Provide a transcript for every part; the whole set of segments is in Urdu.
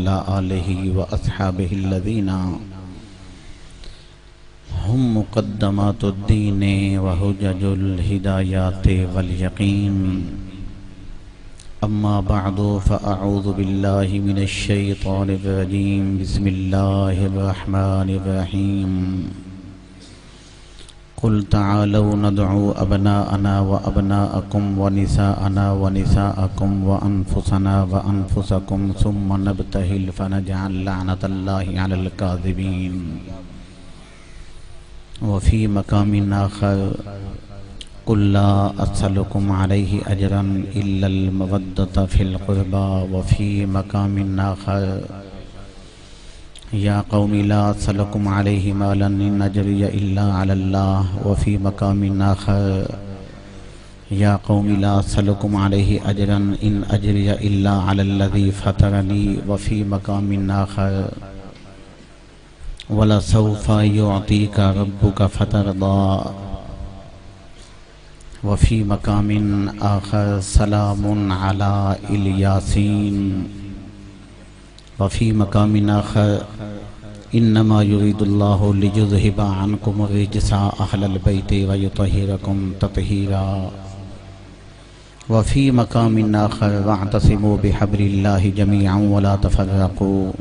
وعلى آله وأصحابه الذين هم مقدمات الدين وحجج الهدايات واليقين. أما بعد فأعوذ بالله من الشيطان الرجيم. بسم الله الرحمن الرحيم. قل تعالوا ندعو أبناءنا وأبناءكم ونساءنا ونساءكم وأنفسنا وأنفسكم ثم نبتهل فنجعل لعنة الله على الكاذبين. وفي مقام آخر قل لا أسألكم عليه أجرا إلا المودة في القربى. وفي مقام آخر يا قوم لا أسألكم عليه مالا إن أجري إلا على الله. وفي مقام آخر يا قوم لا أسألكم عليه أجرا إن أجري إلا على الذي فطرني. وفي مقام آخر ولسوف يعطيك ربك فترضى. وفي مقام آخر سلام على الياسين. وفي مقام آخر إنما يريد الله ليذهب عنكم الرجس أهل البيت ويطهركم تطهيرا. وفي مقام آخر واعتصموا بحبل الله جميعا ولا تفرقوا.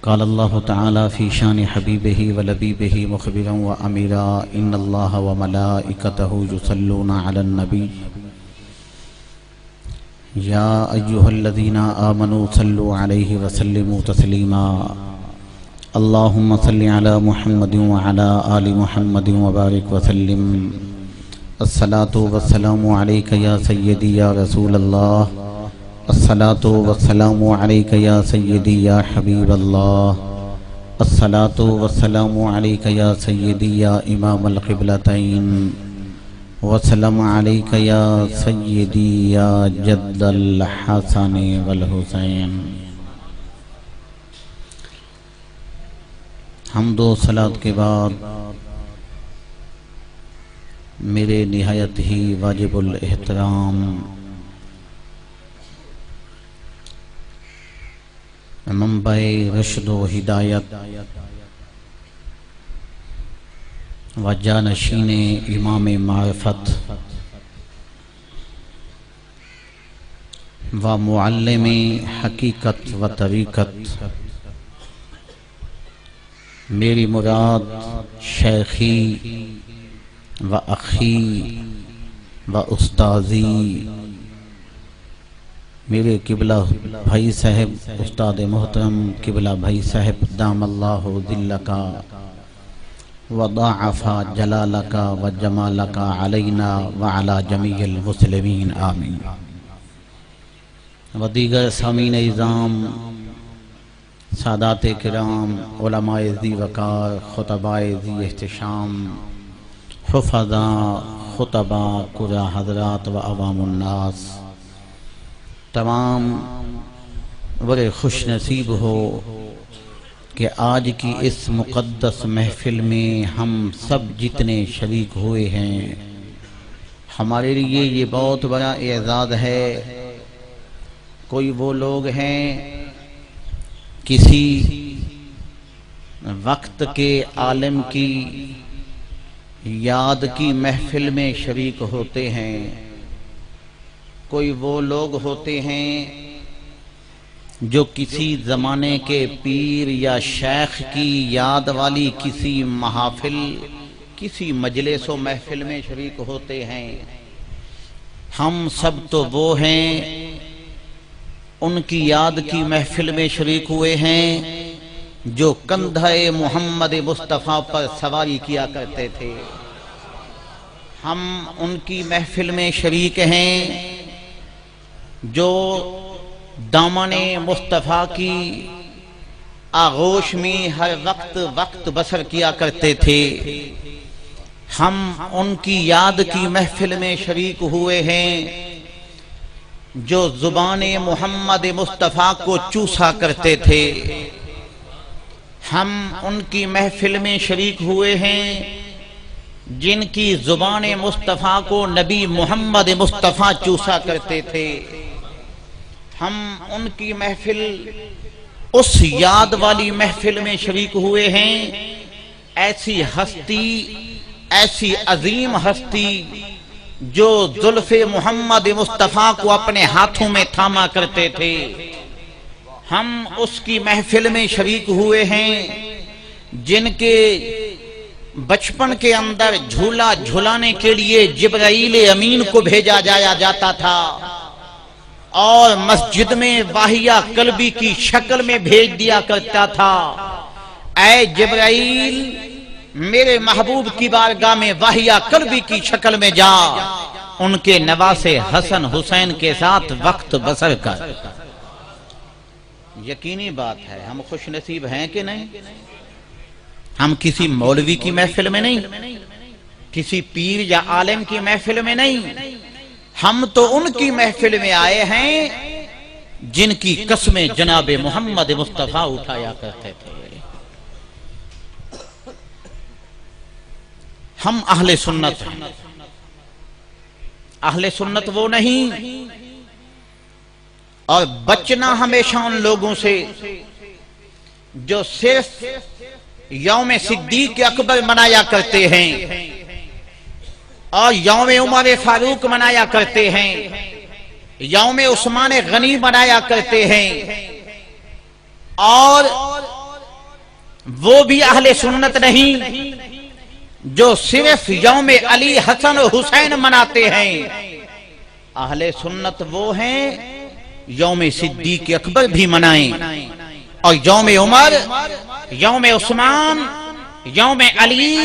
قال الله تعالى في شان حبيبه ولبيبه مخبرا وأميرا إن الله وملائكته يصلون على النبي يا أيها الذين آمنوا صلوا عليه وسلموا تسليما. اللهم صل على محمد وعلى آل محمد وبارك وسلم. الصلاة والسلام عليك يا سيدي يا رسول الله. الصلاة والسلام عليك يا سيدي يا حبيب الله. الصلاة والسلام عليك يا سيدي يا إمام القبلتين. وسلام عليك يا سيدي يا جد الحسن والحسين. حمد و صلاة کے بعد میرے نہایت ہی واجب الاحترام منبع رشد و ہدایت و جانشین امام معرفت و معلم حقیقت و طریقت میری مراد شیخی و اخی و استاذی میرے قبلہ بھائی صاحب استاد محترم قبلہ بھائی صاحب دام اللہ ذلک وضاعف جلالک وجمالک علینا وعلی جمیع المسلمین آمین. و دیگر سامعین اعظام، سادات کرام، علماء ذی وقار، خطباء ذی احتشام، حفظاء، خطباء، قرا حضرات و عوام الناس، تمام بڑے خوش نصیب ہو کہ آج کی اس مقدس محفل میں ہم سب جتنے شریک ہوئے ہیں، ہمارے لیے یہ بہت بڑا اعزاز ہے. کوئی وہ لوگ ہیں کسی وقت کے عالم کی یاد کی محفل میں شریک ہوتے ہیں، کوئی وہ لوگ ہوتے ہیں جو کسی زمانے کے پیر یا شیخ کی یاد والی کسی محافل، کسی مجلس و محفل میں شریک ہوتے ہیں. ہم سب تو وہ ہیں ان کی یاد کی محفل میں شریک ہوئے ہیں جو کندھے محمد مصطفیٰ پر سواری کیا کرتے تھے. ہم ان کی محفل میں شریک ہیں جو دامن مصطفیٰ کی آغوش میں ہر وقت بسر کیا کرتے تھے. ہم ان کی یاد کی محفل میں شریک ہوئے ہیں جو زبان محمد مصطفیٰ کو چوسا کرتے تھے. ہم ان کی محفل میں شریک ہوئے ہیں جن کی زبان مصطفیٰ کو نبی محمد مصطفیٰ چوسا کرتے تھے. ہم ان کی محفل اس یاد والی محفل میں شریک ہوئے ہیں، ایسی ہستی، ایسی عظیم ہستی جو زلف محمد مصطفیٰ کو اپنے ہاتھوں میں تھاما کرتے تھے، ہم اس کی محفل میں شریک ہوئے ہیں جن کے بچپن کے اندر جھولا جھولانے کے لیے جبرائیل امین کو بھیجا جاتا تھا اور مسجد میں واہیہ قلبی کی شکل میں بھیج دیا کرتا تھا، اے جبرائیل میرے محبوب کی بارگاہ میں واہیہ قلبی کی شکل میں جا، ان کے نواسے حسن حسین کے ساتھ وقت بسر کر۔ یقینی بات ہے ہم خوش نصیب ہیں کہ نہیں؟ ہم کسی مولوی کی محفل میں نہیں، کسی پیر یا عالم کی محفل میں نہیں، ہم تو ان کی محفل میں آئے ہیں جن کی قسمیں جناب محمد مصطفیٰ اٹھایا کرتے تھے۔ ہم اہل سنت ہیں، اہل سنت وہ نہیں، اور بچنا ہمیشہ ان لوگوں سے جو صرف یوم صدیق اکبر منایا کرتے ہیں اور یوم عمر فاروق منایا کرتے ہیں، یوم عثمان غنی منایا کرتے ہیں، اور وہ بھی اہل سنت نہیں جو صرف یوم علی حسن حسین مناتے ہیں۔ اہل سنت وہ ہیں یوم صدیق اکبر بھی منائیں، اور یوم عمر، یوم عثمان، یوم علی،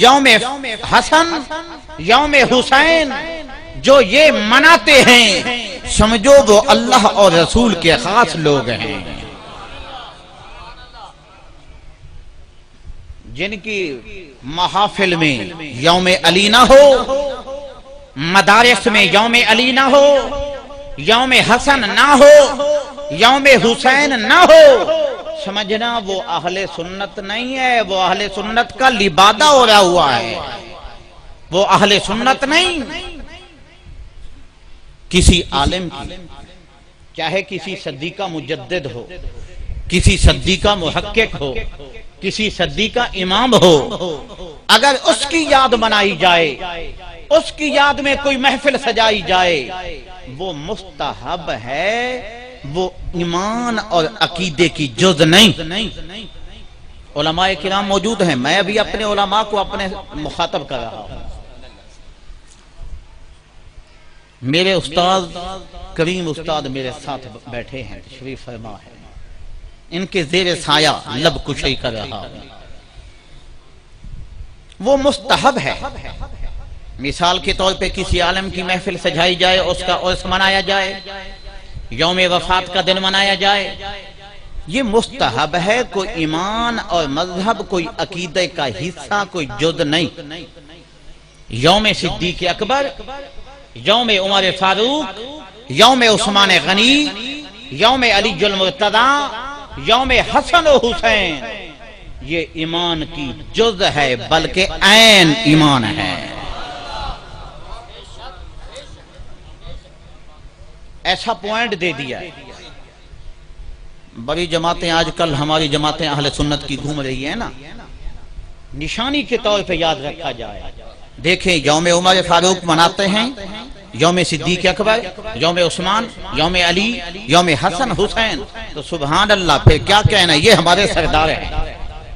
یوم حسن، یوم حسین جو یہ مناتے ہیں، سمجھو وہ اللہ اور رسول کے خاص لوگ ہیں، جن کی محافل میں یوم علی نہ ہو، مدارس میں یوم علی نہ ہو، یوم حسن نہ ہو، یوم حسین نہ ہو، سمجھنا وہ اہل سنت نہیں ہے، وہ اہل سنت کا لبادہ ہو رہا ہوا ہے، وہ اہل سنت نہیں۔ کسی عالم کی، چاہے کسی صدیقہ مجدد ہو، کسی صدیقہ محقق ہو، کسی صدیقہ امام ہو، اگر اس کی یاد منائی جائے، اس کی یاد میں کوئی محفل سجائی جائے، وہ مستحب ہے، وہ ایمان اور عقیدے کی جز نہیں۔ علماء کرام موجود ہیں، میں ابھی اپنے علماء کو اپنے مخاطب کر رہا ہوں۔ میرے استاد کریم استاد میرے ساتھ بیٹھے ہیں، تشریف فرما ہے، ان کے زیر سایہ لب کشی کر رہا ہوں۔ وہ مستحب ہے، مثال کے طور پہ کسی عالم کی محفل سجائی جائے، اس کا عرس منایا جائے، یوم وفات کا دن منایا جائے، یہ مستحب ہے، کوئی ایمان اور مذہب، کوئی عقیدے کا حصہ، کوئی جز نہیں۔ یوم صدیق اکبر، یوم عمر فاروق، یوم عثمان غنی، یوم علی المرتضیٰ، یوم حسن و حسین، یہ ایمان کی جز ہے، بلکہ عین ایمان ہے۔ ایسا پوائنٹ دے دیا ہے۔ بڑی جماعتیں آج کل، ہماری جماعتیں اہل سنت کی گھوم رہی ہیں نا، نشانی کے طور پہ یاد رکھا جائے۔ دیکھیں یوم عمر فاروق مناتے ہیں، یوم صدیق اکبر، یوم عثمان، یوم علی، یوم حسن حسین، تو سبحان اللہ، پھر کیا کہنا، یہ ہمارے سردار ہیں،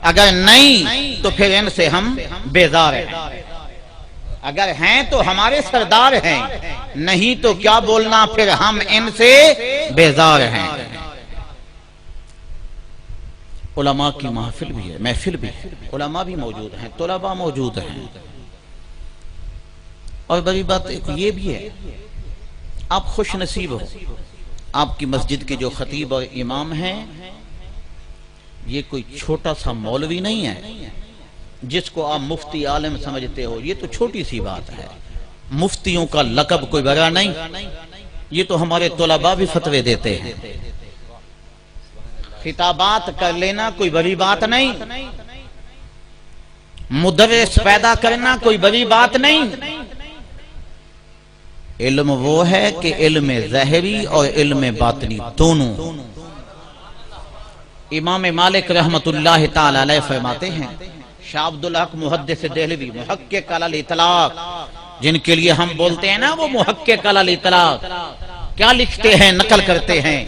اگر نہیں تو پھر ان سے ہم بیزار ہیں، اگر ہیں تو ہمارے سردار ہیں، نہیں تو کیا بولنا، پھر ہم ان سے بیزار ہیں۔ علماء کی محفل بھی ہے، محفل بھی ہے، علماء بھی موجود ہیں، طلباء موجود ہیں، اور بڑی بات یہ بھی ہے، آپ خوش نصیب ہو، آپ کی مسجد کے جو خطیب اور امام ہیں، یہ کوئی چھوٹا سا مولوی نہیں ہے جس کو آپ مفتی عالم سمجھتے ہو، یہ تو چھوٹی سی بات ہے، مفتیوں کا لقب کوئی بڑا نہیں، یہ تو ہمارے طلباء بھی فتوے دیتے ہیں، خطابات کر لینا کوئی بڑی بات نہیں، مدرس پیدا کرنا کوئی بڑی بات نہیں، علم وہ ہے کہ علم ظاہری اور علم باطنی دونوں۔ امام مالک رحمت اللہ تعالی علیہ فرماتے ہیں، شاہ عبدالحق محدث دہلوی محقق علی الاطلاق، جن کے لیے ہم بولتے ہیں نا وہ محقق علی الاطلاق، کیا لکھتے ہیں، نقل کرتے ہیں،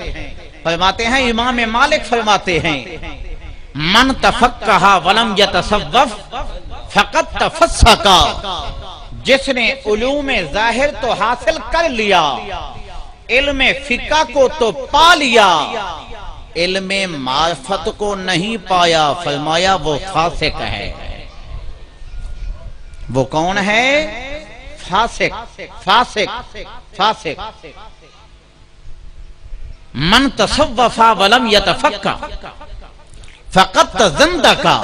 فرماتے ہیں امام مالک فرماتے ہیں من تفقہ ولم یتصوف فقط تفسقا، جس نے علوم ظاہر تو حاصل کر لیا، علم فقہ کو تو پا لیا، علم معرفت کو نہیں پایا، فرمایا وہ فاسق ہے۔ وہ کون ہے؟ فاسق، فاسق، فاسق۔ من تصوف ولم یتفقہ فقط زندقا،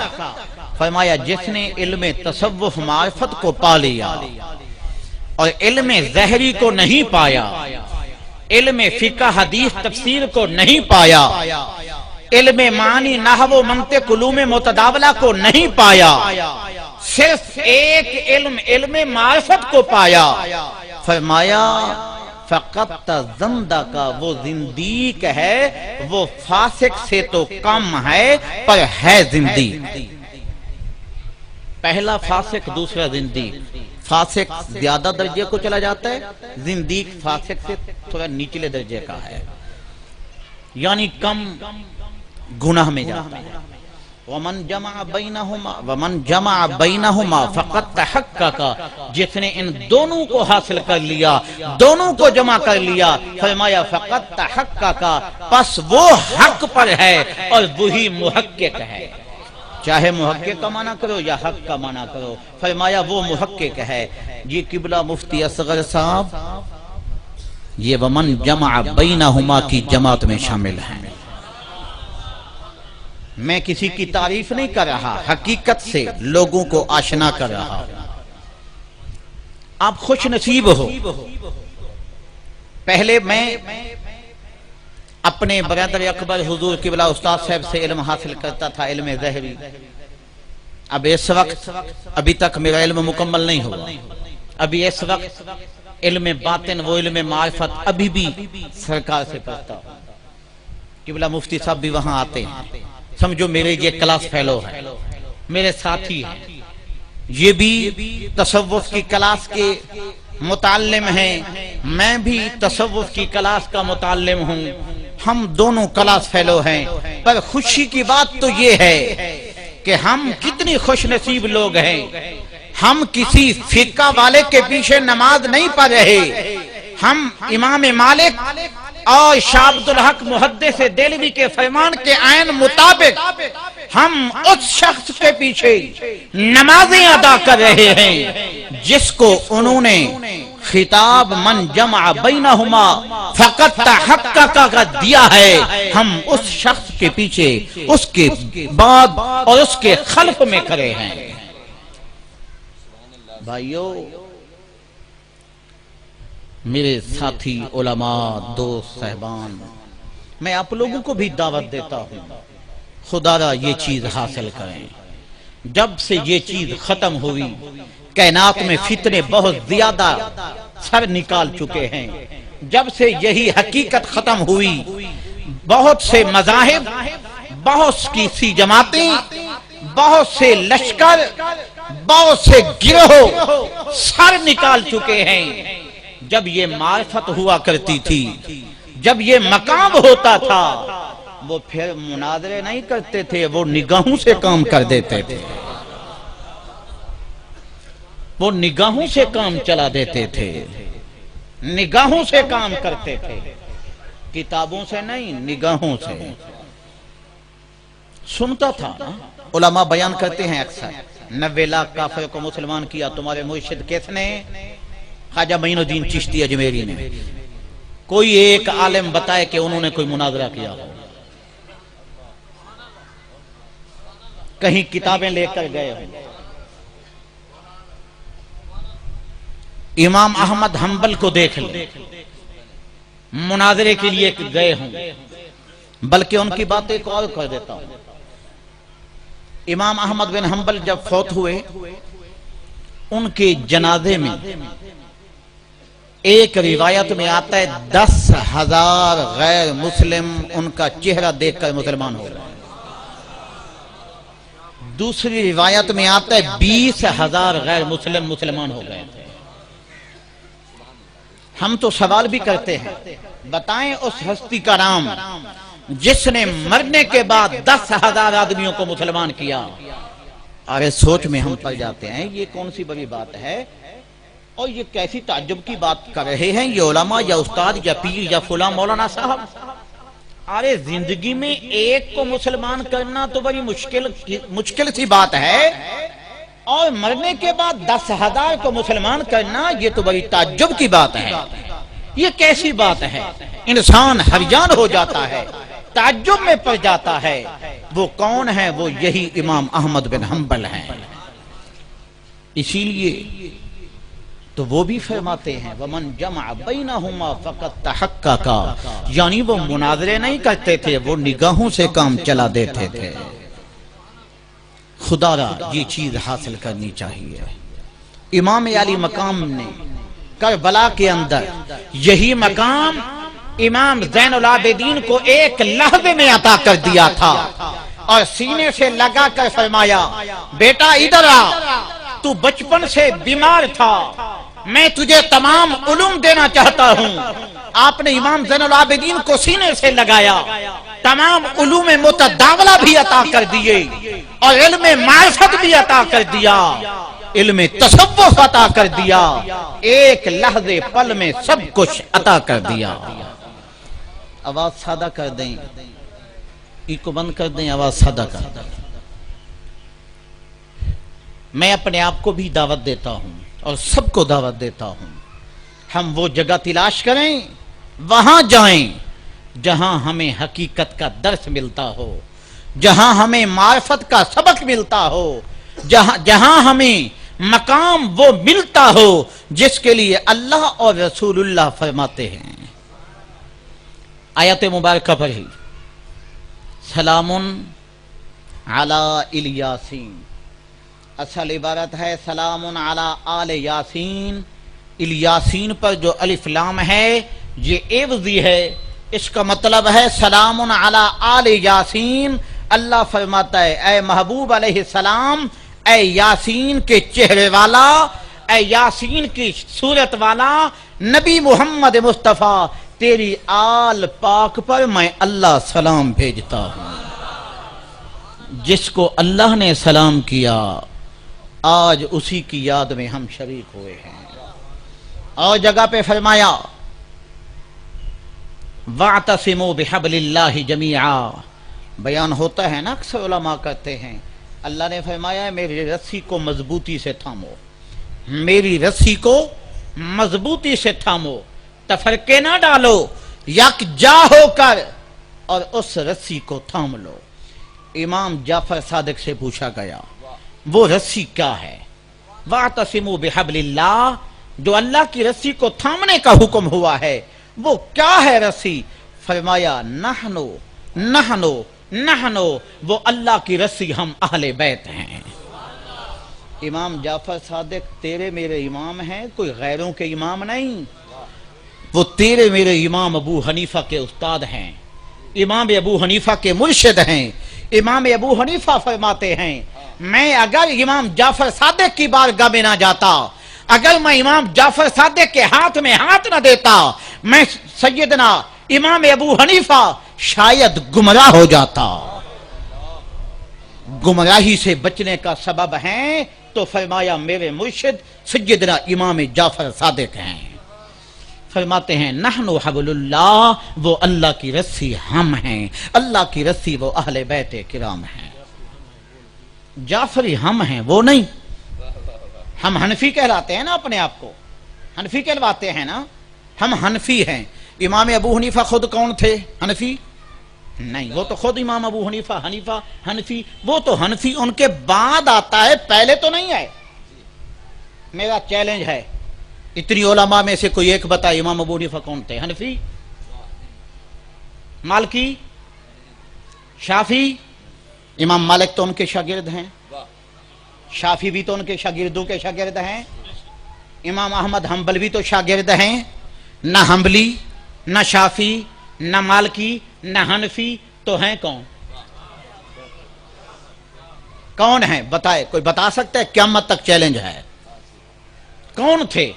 فرمایا جس نے علم تصوف معرفت کو پا لیا اور علم ظاہری کو نہیں پایا، علم فقہ حدیث تفسیر کو نہیں پایا، علم معنی نحو منطق علوم متداولہ کو نہیں پایا، صرف ایک علم، علم معرفت کو پایا، فرمایا فقط زندقا، وہ زندیق ہے، وہ فاسق سے تو کم ہے پر ہے زندیق۔ پہلا فاسق، دوسرا زندیق۔ فاسق زیادہ درجے کو چلا جاتا ہے، زندیق فاسق سے تھوڑا نیچلے درجے کا ہے، یعنی کم گناہ میں جاتا ہے۔ ومن جمع بینہما فقط تحقق، جس نے ان دونوں کو حاصل کر لیا، دونوں کو جمع کر لیا، فرمایا فقط تحقق، پس وہ حق پر ہے اور وہی محقق ہے۔ چاہے محقق کا معنی کرو یا حق کا معنی کرو، فرمایا وہ محقق ہے۔ یہ قبلہ مفتی اصغر صاحب یہ ومن جمع بینہما کی جماعت میں شامل ہیں۔ میں کسی کی تعریف نہیں کر رہا، حقیقت سے لوگوں کو آشنا کر رہا ہوں۔ آپ خوش نصیب ہو۔ پہلے میں اپنے برادر اکبر حضور قبلہ استاد صاحب سے علم حاصل کرتا تھا، علم ظاہری۔ اب اس وقت ابھی تک میرا علم مکمل نہیں ہوا، ابھی اس وقت علم باطن، وہ علم معرفت ابھی بھی سرکار سے پڑھتا ہوں۔ قبلہ مفتی صاحب بھی وہاں آتے ہیں، سمجھو میرے یہ کلاس فیلو ہے، میرے ساتھی ہیں، یہ بھی تصوف کی کلاس کے متعلم ہیں، میں بھی تصوف کی کلاس کا متعلم ہوں، ہم دونوں کلاس فیلو ہیں۔ پر خوشی کی بات تو یہ ہے کہ ہم کتنی خوش نصیب لوگ ہیں، ہم کسی فقہ والے کے پیچھے نماز نہیں پڑھ رہے، ہم امام مالک اور شاہ عبدالحق محدث دہلوی کے فرمان کے عین مطابق ہم اس شخص کے پیچھے نمازیں ادا کر رہے ہیں جس کو انہوں نے خطاب من جمع بینہما فقط تحقق کا دیا ہے، ہم اس شخص کے پیچھے، اس کے بعد اور اس کے خلف میں کھڑے ہیں۔ بھائیو، میرے ساتھی علماء، دوست صاحبان، میں آپ لوگوں کو بھی دعوت دیتا ہوں، خدا را یہ چیز حاصل کریں۔ جب سے یہ چیز ختم ہوئی، کائنات میں فتنے بہت زیادہ سر نکال چکے ہیں۔ جب سے یہی حقیقت ختم ہوئی، بہت سے مذاہب، بہت سی جماعتیں، بہت سے لشکر، بہت سے گروہ سر نکال چکے ہیں۔ جب یہ معرفت ہوا کرتی تھی، جب یہ مقام ہوتا تھا، وہ پھر مناظرے نہیں کرتے تھے، وہ نگاہوں سے کام کر دیتے تھے، وہ نگاہوں سے کام چلا دیتے تھے، نگاہوں سے کام کرتے تھے، کتابوں سے نہیں، نگاہوں سے۔ سنتا تھا نا، علماء بیان کرتے ہیں اکثر 90 لاکھ کافر کو مسلمان کیا تمہارے مرشد کس نے؟ خواجہ معین الدین چشتی اجمیری نے۔ کوئی ایک عالم بتائے کہ انہوں نے کوئی مناظرہ کیا ہو، کہیں کتابیں لے کر گئے ہوں، امام احمد حنبل کو دیکھ لیں، مناظرے کے لیے گئے ہوں۔ بلکہ ان کی بات ایک اور کر دیتا ہوں، امام احمد بن حنبل جب فوت ہوئے، ان کے جنازے میں ایک روایت میں آتا ہے 10,000 غیر مسلم ان کا چہرہ دیکھ کر مسلمان ہو گئے. دوسری روایت میں آتا ہے 20,000 غیر مسلم مسلمان ہو گئے تھے. ہم تو سوال بھی کرتے ہیں، بتائیں اس ہستی کا نام جس نے مرنے کے بعد 10,000 آدمیوں کو مسلمان کیا. ارے سوچ میں ہم پڑ جاتے ہیں یہ کون سی بڑی بات ہے، اور یہ کیسی تعجب کی بات کر رہے ہیں یہ علماء یا استاد یا پیر یا فلاں مولانا صاحب. ارے زندگی میں ایک کو مسلمان کرنا تو بڑی مشکل سی بات ہے، اور مرنے کے بعد 10,000 کو مسلمان کرنا یہ تو بڑی تعجب کی بات ہے. یہ کیسی بات ہے؟ انسان حیران ہو جاتا ہے، تعجب میں پڑ جاتا ہے. وہ کون ہے؟ وہ یہی امام احمد بن حنبل ہیں. اسی لیے تو وہ بھی فرماتے ہیں وَمَنْ جَمَعَ بَيْنَهُمَا فَقَدْ تَحَقَّقَ، یعنی وہ مناظرے نہیں کرتے تھے، وہ نگاہوں سے کام چلا دیتے تھے. خدا را یہ چیز حاصل کرنی چاہیے. امام علی مقام نے کربلا کے اندر یہی مقام امام زین العابدین کو ایک لحظے میں عطا کر دیا تھا، اور سینے سے لگا کر فرمایا بیٹا ادھر آ، تو بچپن سے بیمار تھا، میں تجھے تمام علوم دینا چاہتا ہوں. آپ نے امام زین العابدین کو سینے سے لگایا، تمام علوم متداولہ بھی عطا کر دیے، اور علم معرفت بھی عطا کر دیا، علم تصوف عطا کر دیا. ایک لحظے پل میں سب کچھ عطا کر دیا. آواز سادہ کر دیں، ایکو بند کر دیں، آواز سادہ کر دیں. میں اپنے آپ کو بھی دعوت دیتا ہوں اور سب کو دعوت دیتا ہوں، ہم وہ جگہ تلاش کریں، وہاں جائیں جہاں ہمیں حقیقت کا درس ملتا ہو، جہاں ہمیں معرفت کا سبق ملتا ہو، جہاں ہمیں مقام وہ ملتا ہو جس کے لیے اللہ اور رسول اللہ فرماتے ہیں. آیت مبارکہ پڑھی سلام علی الیاسین، اصل عبارت ہے سلام علی آل یاسین. الیاسین پر جو الف لام ہے یہ عوضی ہے، اس کا مطلب ہے سلام علی آل یاسین. اللہ فرماتا ہے اے محبوب علیہ السلام، اے یاسین کے چہرے والا، اے یاسین کی صورت والا نبی محمد مصطفیٰ، تیری آل پاک پر میں اللہ سلام بھیجتا ہوں. جس کو اللہ نے سلام کیا آج اسی کی یاد میں ہم شریک ہوئے ہیں. اور جگہ پہ فرمایا وَاعْتَصِمُوا بِحَبْلِ اللَّهِ جَمِيعًا، بیان ہوتا ہے نا اکثر علماء کہتے ہیں اللہ نے فرمایا میری رسی کو مضبوطی سے تھامو، میری رسی کو مضبوطی سے تھامو، تفرقے نہ ڈالو، یکجا ہو کر اور اس رسی کو تھام لو. امام جعفر صادق سے پوچھا گیا وہ رسی کیا ہے؟ وَاعْتَصِمُوا بِحَبْلِ اللَّهِ، جو اللہ کی رسی کو تھامنے کا حکم ہوا ہے وہ کیا ہے رسی؟ فرمایا نحنو، وہ اللہ کی رسی ہم اہل بیت ہیں. امام جعفر صادق تیرے میرے امام ہیں، کوئی غیروں کے امام نہیں. وہ تیرے میرے امام ابو حنیفہ کے استاد ہیں، امام ابو حنیفہ کے مرشد ہیں. امام ابو حنیفہ فرماتے ہیں میں اگر امام جعفر صادق کی بارگاہ میں نہ جاتا، اگر میں امام جعفر صادق کے ہاتھ میں ہاتھ نہ دیتا، میں سیدنا امام ابو حنیفہ شاید گمراہ ہو جاتا. گمراہی سے بچنے کا سبب ہیں تو فرمایا میرے مرشد سیدنا امام جعفر صادق ہیں. فرماتے ہیں نحنو حبل اللہ، وہ اللہ کی رسی ہم ہیں، اللہ کی رسی وہ اہل بیت کرام ہیں. جعفری ہم ہیں وہ نہیں. ہم حنفی کہلاتے ہیں نا، اپنے آپ کو حنفی کہلواتے ہیں نا، ہم حنفی ہیں. امام ابو حنیفہ خود کون تھے؟ حنفی نہیں، وہ تو خود امام ابو حنیفہ حنفی، وہ تو حنفی ان کے بعد آتا ہے، پہلے تو نہیں ہے. میرا چیلنج ہے اتنی علماء میں سے کوئی ایک بتا امام ابو حنیفہ کون تھے؟ حنفی، مالکی، شافی. امام مالک تو ان کے شاگرد ہیں، شافی بھی تو ان کے شاگردوں کے شاگرد ہیں، امام احمد حنبل بھی تو شاگرد ہیں. نہ حنبلی، نہ شافی، نہ مالکی، نہ حنفی، تو ہیں کون؟ کون ہیں بتائے؟ کوئی بتا سکتا ہے؟ قیامت تک چیلنج ہے۔ کون تھے؟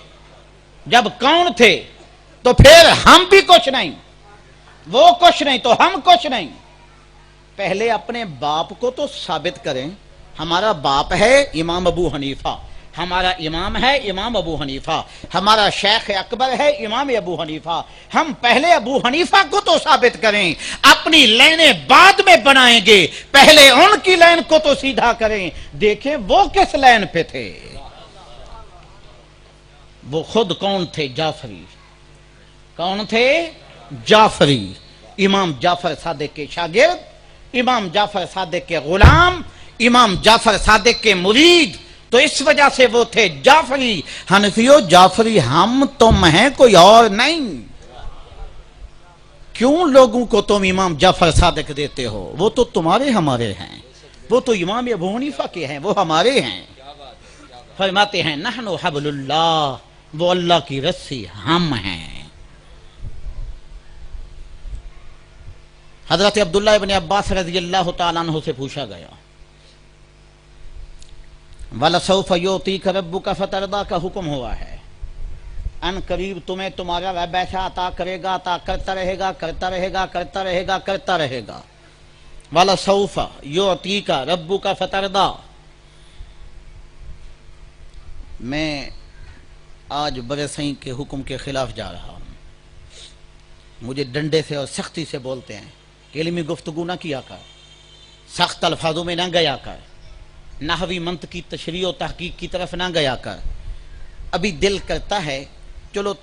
جب کون تھے تو پھر ہم بھی کچھ نہیں، وہ کچھ نہیں تو ہم کچھ نہیں۔ پہلے اپنے باپ کو تو ثابت کریں۔ ہمارا باپ ہے امام ابو حنیفہ، ہمارا امام ہے امام ابو حنیفہ، ہمارا شیخ اکبر ہے امام ابو حنیفہ۔ ہم پہلے ابو حنیفہ کو تو ثابت کریں، اپنی لینیں بعد میں بنائیں گے، پہلے ان کی لین کو تو سیدھا کریں، دیکھیں وہ کس لین پہ تھے۔ وہ خود کون تھے؟ جعفری۔ کون تھے؟ جعفری، امام جعفر صادق کے شاگرد، امام جعفر صادق کے غلام، امام جعفر صادق کے مرید، تو اس وجہ سے وہ تھے جعفری۔ حنفیوں جعفری ہم تم ہیں، کوئی اور نہیں۔ کیوں لوگوں کو تم امام جعفر صادق دیتے ہو؟ وہ تو تمہارے ہمارے ہیں، وہ تو امام ابو حنیفہ کے ہیں، وہ ہمارے ہیں۔ فرماتے ہیں نحن حبل اللہ، وہ اللہ کی رسی ہم ہیں۔ حضرت عبداللہ ابن عباس رضی اللہ تعالیٰ عنہ سے پوچھا گیا وَلَسَوْفَ يُعْطِيكَ رَبُّكَ فَتَرْضَىٰ کا حکم ہوا ہے، ان قریب تمہیں تمہارا رب ایسا عطا کرے گا، عطا کرتا رہے گا، کرتا رہے گا، کرتا رہے گا، کرتا رہے گا۔ وَلَسَوْفَ يُعْطِيكَ رَبُّكَ فَتَرْضَىٰ۔ میں آج بڑے صحیح کے حکم کے خلاف جا رہا ہوں، مجھے ڈنڈے سے اور سختی سے بولتے ہیں کہ علمی گفتگو نہ کیا کر، سخت الفاظوں میں نہ گیا کر، نحوی منطقی تشریح و تحقیق کی طرف نہ گیا کر۔ ابھی دل کرتا ہے چلو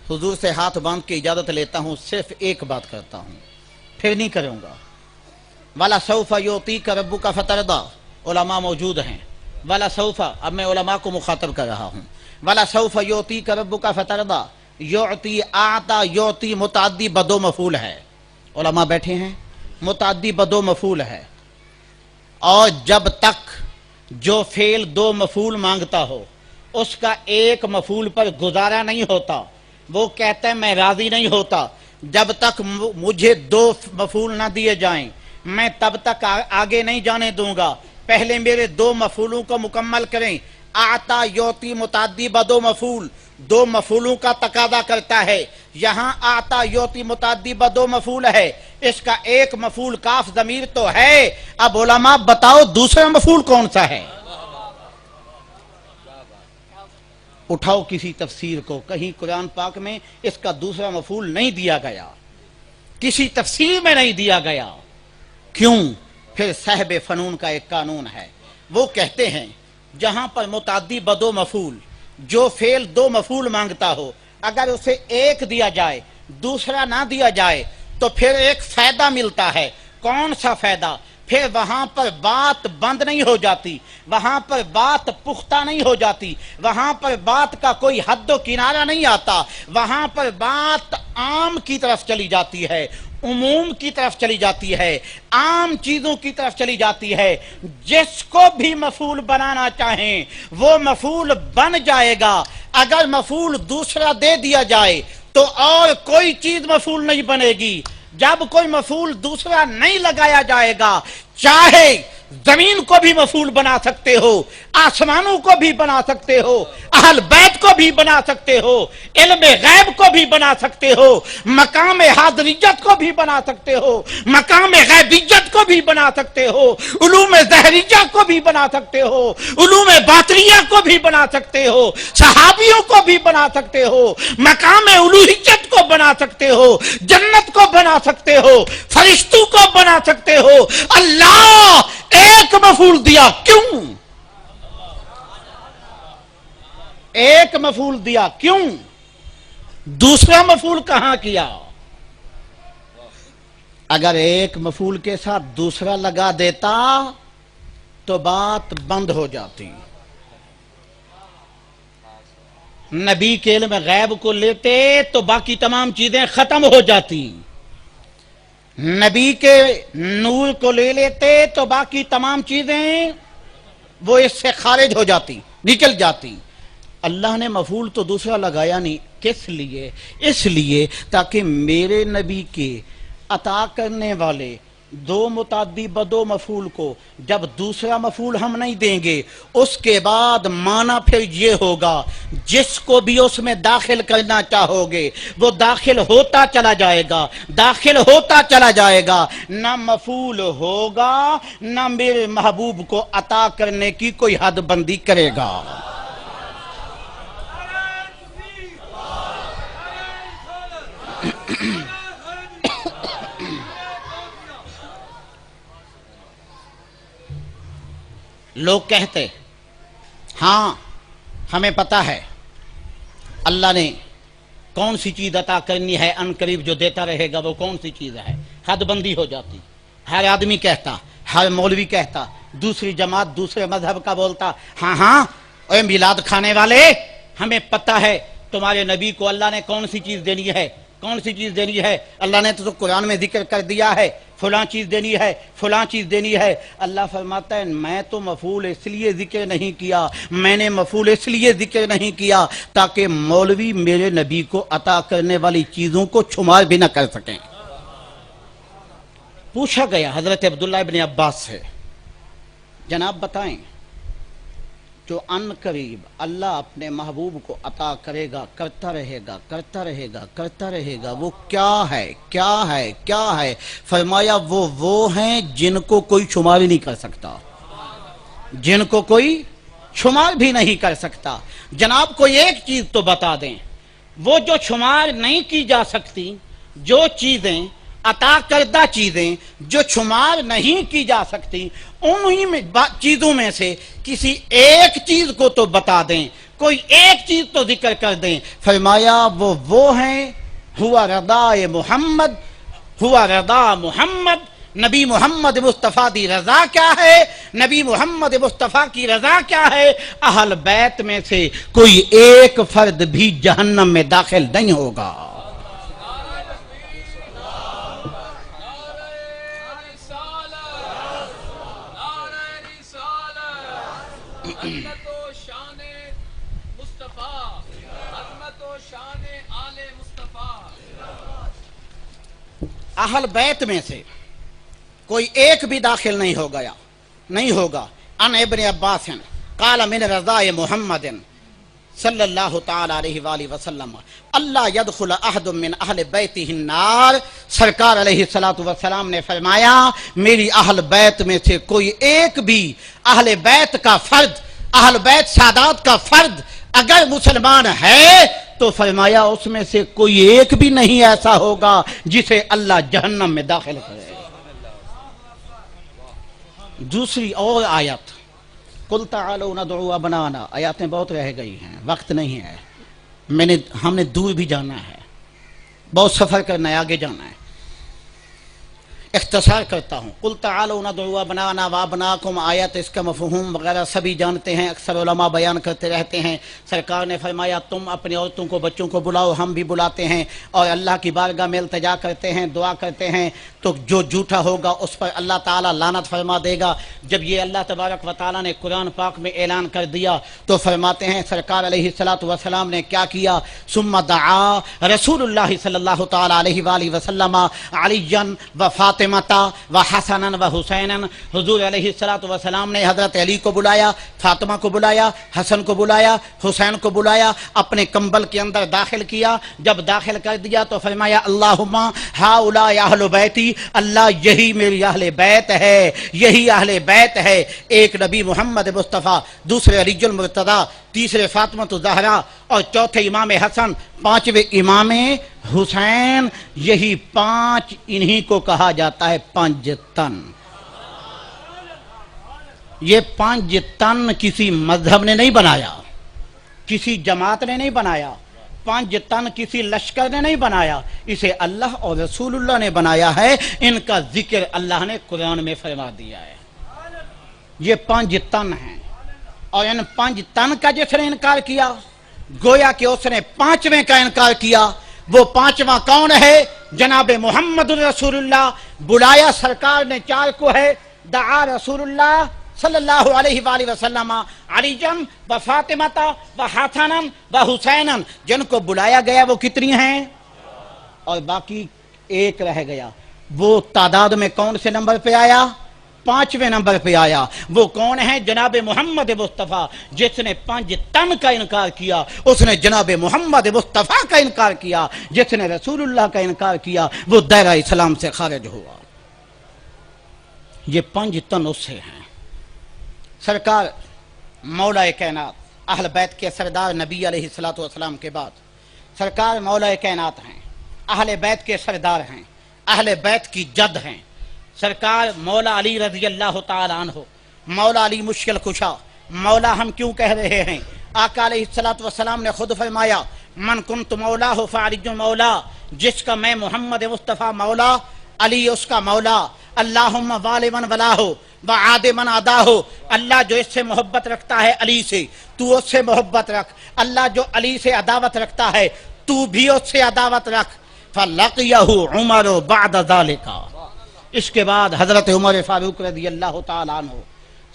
حضور سے ہاتھ باندھ کے اجازت لیتا ہوں، صرف ایک بات کرتا ہوں، پھر نہیں کروں گا۔ وَلَسَوْفَ يُعْطِيكَ رَبُّكَ فَتَرْضَىٰ، علماء موجود ہیں۔ وَلَسَوْفَ، اب میں علماء کو مخاطب کر رہا ہوں۔ وَلَسَوْفَ يُعْطِيكَ رَبُّكَ فَتَرْضَىٰ، یعطی آتا یعطی متعدی بدو مفعول ہے، علماء بیٹھے ہیں، متعدی بدو مفعول ہے، اور جب تک جو فعل دو مفعول مانگتا ہو اس کا ایک مفعول پر گزارا نہیں ہوتا، وہ کہتا ہے میں راضی نہیں ہوتا، جب تک مجھے دو مفعول نہ دیے جائیں میں تب تک آگے نہیں جانے دوں گا، پہلے میرے دو مفعولوں کو مکمل کریں۔ آتا یعطی متعدی بدو مفعول دو مفعولوں کا تقاضا کرتا ہے، یہاں آتا یعطی متعدی بدو مفعول ہے، اس کا ایک مفعول کاف ضمیر تو ہے، اب علماء بتاؤ دوسرا مفعول کون سا ہے؟ اٹھاؤ کسی تفسیر کو، کہیں قرآن پاک میں اس کا دوسرا مفعول نہیں دیا گیا، کسی تفسیر میں نہیں دیا گیا۔ کیوں؟ پھر صاحب فنون کا ایک قانون ہے، وہ کہتے ہیں جہاں پر متعدی بدو مفعول جو فعل دو مفعول مانگتا ہو، اگر اسے ایک دیا جائے دوسرا نہ دیا جائے تو پھر ایک فائدہ ملتا ہے۔ کون سا فائدہ؟ پھر وہاں پر بات بند نہیں ہو جاتی، وہاں پر بات پختہ نہیں ہو جاتی، وہاں پر بات کا کوئی حد و کنارہ نہیں آتا، وہاں پر بات عام کی طرف چلی جاتی ہے، عموم کی طرف چلی جاتی ہے، عام چیزوں کی طرف چلی جاتی ہے۔ جس کو بھی مفعول بنانا چاہیں وہ مفعول بن جائے گا، اگر مفعول دوسرا دے دیا جائے تو اور کوئی چیز مفعول نہیں بنے گی۔ جب کوئی مفعول دوسرا نہیں لگایا جائے گا، چاہے زمین کو بھی مفعول بنا سکتے ہو، آسمانوں کو بھی بنا سکتے ہو، اہل بیت کو بھی بنا سکتے ہو، علم غیب کو بھی بنا سکتے ہو، مقام حاضریت کو بھی بنا سکتے ہو، مقام غیبیت کو بھی بنا سکتے ہو، علوم ظاہریہ کو بھی بنا سکتے ہو، علوم باطنیہ کو بھی بنا سکتے ہو، صحابیوں کو بھی بنا سکتے ہو، مقام الوہیت کو بنا سکتے ہو، جنت کو بنا سکتے ہو، فرشتوں کو بنا سکتے ہو۔ اللہ ایک مفعول دیا، کیوں؟ ایک مفعول دیا، کیوں؟ دوسرا مفعول کہاں کیا؟ اگر ایک مفعول کے ساتھ دوسرا لگا دیتا تو بات بند ہو جاتی۔ نبی کے علم غیب کو لیتے تو باقی تمام چیزیں ختم ہو جاتی، نبی کے نور کو لے لیتے تو باقی تمام چیزیں وہ اس سے خارج ہو جاتی، نکل جاتی۔ اللہ نے مفعول تو دوسرا لگایا نہیں، کس لیے؟ اس لیے تاکہ میرے نبی کے عطا کرنے والے دو متعدی بدو مفعول کو جب دوسرا مفعول ہم نہیں دیں گے، اس کے بعد معنی پھر یہ ہوگا جس کو بھی اس میں داخل کرنا چاہو گے وہ داخل ہوتا چلا جائے گا، داخل ہوتا چلا جائے گا، نہ مفعول ہوگا نہ میرے محبوب کو عطا کرنے کی کوئی حد بندی کرے گا۔ لوگ کہتے ہاں ہمیں پتہ ہے اللہ نے کون سی چیز عطا کرنی ہے، ان قریب جو دیتا رہے گا وہ کون سی چیز ہے، حد بندی ہو جاتی۔ ہر آدمی کہتا، ہر مولوی کہتا، دوسری جماعت دوسرے مذہب کا بولتا ہاں ہاں اے میلاد کھانے والے ہمیں پتہ ہے تمہارے نبی کو اللہ نے کون سی چیز دینی ہے، کون سی چیز دینی ہے، اللہ نے تو قرآن میں ذکر کر دیا ہے فلاں چیز دینی ہے، فلاں چیز دینی ہے۔ اللہ فرماتا ہے میں تو مفعول اس لیے ذکر نہیں کیا، میں نے مفعول اس لیے ذکر نہیں کیا تاکہ مولوی میرے نبی کو عطا کرنے والی چیزوں کو شمار بھی نہ کر سکیں۔ پوچھا گیا حضرت عبداللہ ابن عباس سے، جناب بتائیں جو ان قریب اللہ اپنے محبوب کو عطا کرے گا، کرتا رہے گا کرتا رہے گا کرتا رہے گا، وہ کیا ہے کیا ہے کیا ہے؟ فرمایا وہ ہیں جن کو کوئی شمار بھی نہیں کر سکتا، جن کو کوئی شمار بھی نہیں کر سکتا۔ جناب کوئی ایک چیز تو بتا دیں، وہ جو شمار نہیں کی جا سکتی، جو چیزیں عطا کردہ چیزیں جو شمار نہیں کی جا سکتی، انہی میں چیزوں میں سے کسی ایک چیز کو تو بتا دیں، کوئی ایک چیز تو ذکر کر دیں۔ فرمایا وہ ہیں ہوا رضا محمد، ہوا رضا محمد، نبی محمد مصطفیٰ دی رضا کیا ہے، نبی محمد مصطفیٰ کی رضا کیا ہے؟ اہل بیت میں سے کوئی ایک فرد بھی جہنم میں داخل نہیں ہوگا۔ اہل بیت میں سے کوئی ایک بھی داخل نہیں ہوگا۔ ان ابن عباس قال من رضا محمد صلی اللہ تعالی علیہ وآلہ وسلم اللہ يدخل احد من اہل بیتہ النار، سرکار علیہ السلام نے فرمایا میری اہل بیت میں سے کوئی ایک بھی اہل بیت کا فرد، اہل بیت سادات کا فرد اگر مسلمان ہے تو فرمایا اس میں سے کوئی ایک بھی نہیں ایسا ہوگا جسے اللہ جہنم میں داخل کرے۔ دوسری اور آیت قل تعالوا ندعو ابنانا، آیاتیں بہت رہ گئی ہیں، وقت نہیں ہے، ہم نے دور بھی جانا ہے، بہت سفر کرنا ہے، آگے جانا ہے، اختصار کرتا ہوں۔ قل تعالوا ندعو ابنانا وابناکم، آیت اس کا مفہوم وغیرہ سبھی جانتے ہیں، اکثر علماء بیان کرتے رہتے ہیں۔ سرکار نے فرمایا تم اپنی عورتوں کو بچوں کو بلاؤ، ہم بھی بلاتے ہیں اور اللہ کی بارگاہ میں التجا کرتے ہیں، دعا کرتے ہیں، تو جو جھوٹا ہوگا اس پر اللہ تعالیٰ لعنت فرما دے گا۔ جب یہ اللہ تبارک و تعالیٰ نے قرآن پاک میں اعلان کر دیا تو فرماتے ہیں سرکار علیہ السلام نے کیا کیا؟ ثم دعا رسول اللہ صلی اللہ تعالیٰ علیہ وآلہ وسلم علیًا و فاطمہ و حسنا و حسینا، حضور علیہ السلام نے حضرت علی کو بلایا، فاطمہ کو بلایا، حسن کو بلایا، حسین کو بلایا، اپنے کمبل کے اندر داخل کیا۔ جب داخل کر دیا تو فرمایا اللہم ہؤلاء اہل بیتی، اللہ یہی میری اہل بیت ہے، یہی اہل بیت ہے۔ ایک نبی محمد مصطفیٰ، دوسرے علی المرتضیٰ، تیسرے فاطمہ الزہرا اور چوتھے امام حسن، پانچویں امام حسین، یہی پانچ، انہی کو کہا جاتا ہے پنج تن۔ یہ پنج تن کسی مذہب نے نہیں بنایا، کسی جماعت نے نہیں بنایا، پنج تن کسی لشکر نے نہیں بنایا، اسے اللہ اور رسول اللہ نے بنایا ہے، ان کا ذکر اللہ نے قرآن میں فرما دیا ہے۔ یہ پنج تن ہیں، اور ان پنج تن کا جس نے انکار کیا گویا کہ اس نے پانچویں کا انکار کیا۔ وہ پانچواں کون ہے؟ جناب محمد رسول اللہ۔ بلایا سرکار نے چار کو ہے، دعا رسول اللہ صلی اللہ علیہ وآلہ وسلم علی جن و فاطمہ و حسن و حسین، جن کو بلایا گیا وہ کتنی ہیں؟ اور باقی ایک رہ گیا، وہ تعداد میں کون سے نمبر پہ آیا؟ 5ویں نمبر پہ آیا۔ وہ کون ہے؟ جناب محمد مصطفیٰ۔ جس نے 5 تن کا انکار کیا اس نے جناب محمد مصطفیٰ کا انکار کیا، جس نے رسول اللہ کا انکار کیا وہ دائرہ اسلام سے خارج ہوا۔ یہ 5 تن اس سے ہیں۔ سرکار مولا کائنات، اہل بیت کے سردار نبی علیہ السلام کے بعد سرکار مولا کائنات ہیں، اہل بیت کے سردار ہیں، اہل بیت کی جد ہیں۔ سرکار مولا علی رضی اللہ تعالی عنہ، مولا علی مشکل کشا، مولا ہم کیوں کہہ رہے ہیں؟ آقا علیہ السلام نے خود فرمایا من کنت مولا ہو فعلی مولا، جس کا میں محمد مصطفیٰ مولا، علی اس کا مولا۔ اللہم والی من ولا ہو وعاد من عدا ہو، اللہ جو اس سے محبت رکھتا ہے علی سے تو اس سے محبت رکھ، اللہ جو علی سے عداوت رکھتا ہے تو بھی اس سے عداوت رکھ۔ فلقیہ عمر بعد ذالک، اس کے بعد حضرت عمر فاروق رضی اللہ تعالیٰ عنہ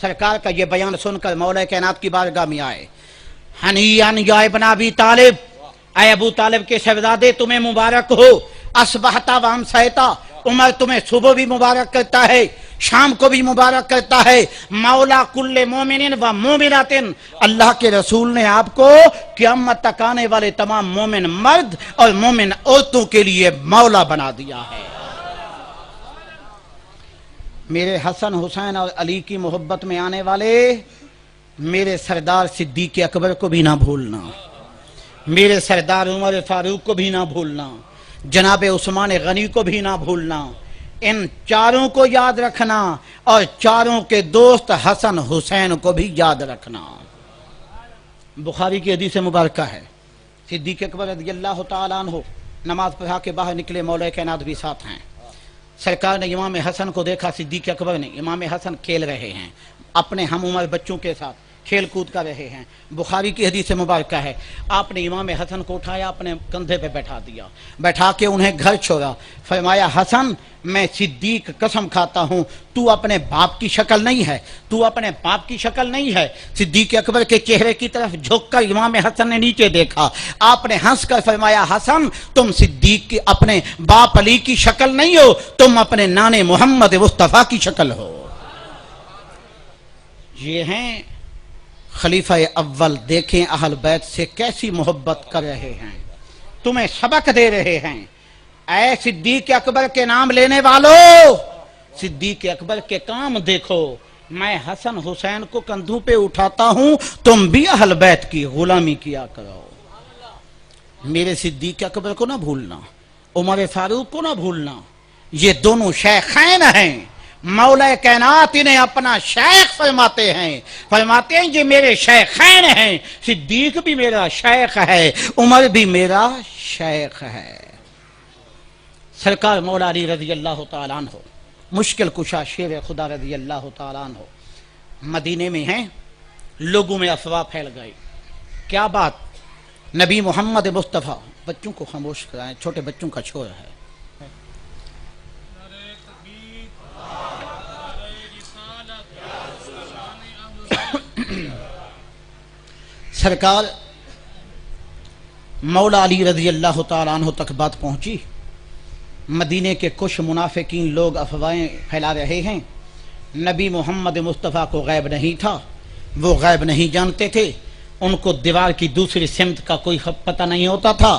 سرکار کا یہ بیان سن کر مولا کائنات کی بارگاہ میں آئے۔ ہنیئن یا ابن ابی طالب، اے ابو طالب کے شہزادے تمہیں مبارک ہو، اصبحتا وامسیتا، عمر تمہیں صبح بھی مبارک کرتا ہے شام کو بھی مبارک کرتا ہے۔ مولا کل مومن و مومنات، اللہ کے رسول نے آپ کو قیامت تک آنے والے تمام مومن مرد اور مومن عورتوں کے لیے مولا بنا دیا ہے۔ میرے حسن حسین اور علی کی محبت میں آنے والے میرے سردار صدیق اکبر کو بھی نہ بھولنا، میرے سردار عمر فاروق کو بھی نہ بھولنا، جناب عثمان غنی کو بھی نہ بھولنا، ان چاروں کو یاد رکھنا اور چاروں کے دوست حسن حسین کو بھی یاد رکھنا۔ بخاری کی حدیث مبارکہ ہے، صدیق اکبر رضی اللہ تعالیٰ عنہ نماز پڑھا کے باہر نکلے، مولا کائنات بھی ساتھ ہیں۔ سرکار نے امام حسن کو دیکھا، صدیق اکبر نے، امام حسن کھیل رہے ہیں اپنے ہم عمر بچوں کے ساتھ، کھیل کود کر رہے ہیں۔ بخاری کی حدیث مبارکہ ہے، آپ نے امام حسن کو اٹھایا، اپنے کندھے پہ بیٹھا دیا، بیٹھا کے انہیں گھر چھوڑا، فرمایا حسن میں صدیق قسم کھاتا ہوں تو اپنے باپ کی شکل نہیں ہے، تو اپنے باپ کی شکل نہیں ہے۔ صدیق اکبر کے چہرے کی طرف جھک کر امام حسن نے نیچے دیکھا، آپ نے ہنس کر فرمایا حسن تم صدیق کی اپنے باپ علی کی شکل نہیں ہو، تم اپنے نانے محمد مصطفیٰ کی شکل ہو۔ یہ ہیں خلیفہ اول، دیکھیں اہل بیت سے کیسی محبت کر رہے ہیں، تمہیں سبق دے رہے ہیں۔ اے صدیق اکبر کے نام لینے والوں، صدیق اکبر کے کام دیکھو، میں حسن حسین کو کندھوں پہ اٹھاتا ہوں، تم بھی اہل بیت کی غلامی کیا کرو۔ میرے صدیق اکبر کو نہ بھولنا، عمر فاروق کو نہ بھولنا، یہ دونوں شیخین ہیں، مولا کائنات انہیں اپنا شیخ فرماتے ہیں، فرماتے ہیں یہ میرے شیخین ہیں، صدیق بھی میرا شیخ ہے، عمر بھی میرا شیخ ہے۔ سرکار مولا علی رضی اللہ تعالیٰ عنہ، مشکل کشا شیر خدا رضی اللہ تعالیٰ عنہ مدینے میں ہیں، لوگوں میں افواہ پھیل گئی، کیا بات نبی محمد مصطفیٰ، بچوں کو خاموش کرائیں، چھوٹے بچوں کا شور ہے۔ سرکار مولا علی رضی اللہ تعالیٰ عنہ تک بات پہنچی، مدینے کے کچھ منافقین لوگ افواہیں پھیلا رہے ہیں، نبی محمد مصطفیٰ کو غیب نہیں تھا، وہ غیب نہیں جانتے تھے، ان کو دیوار کی دوسری سمت کا کوئی پتہ نہیں ہوتا تھا،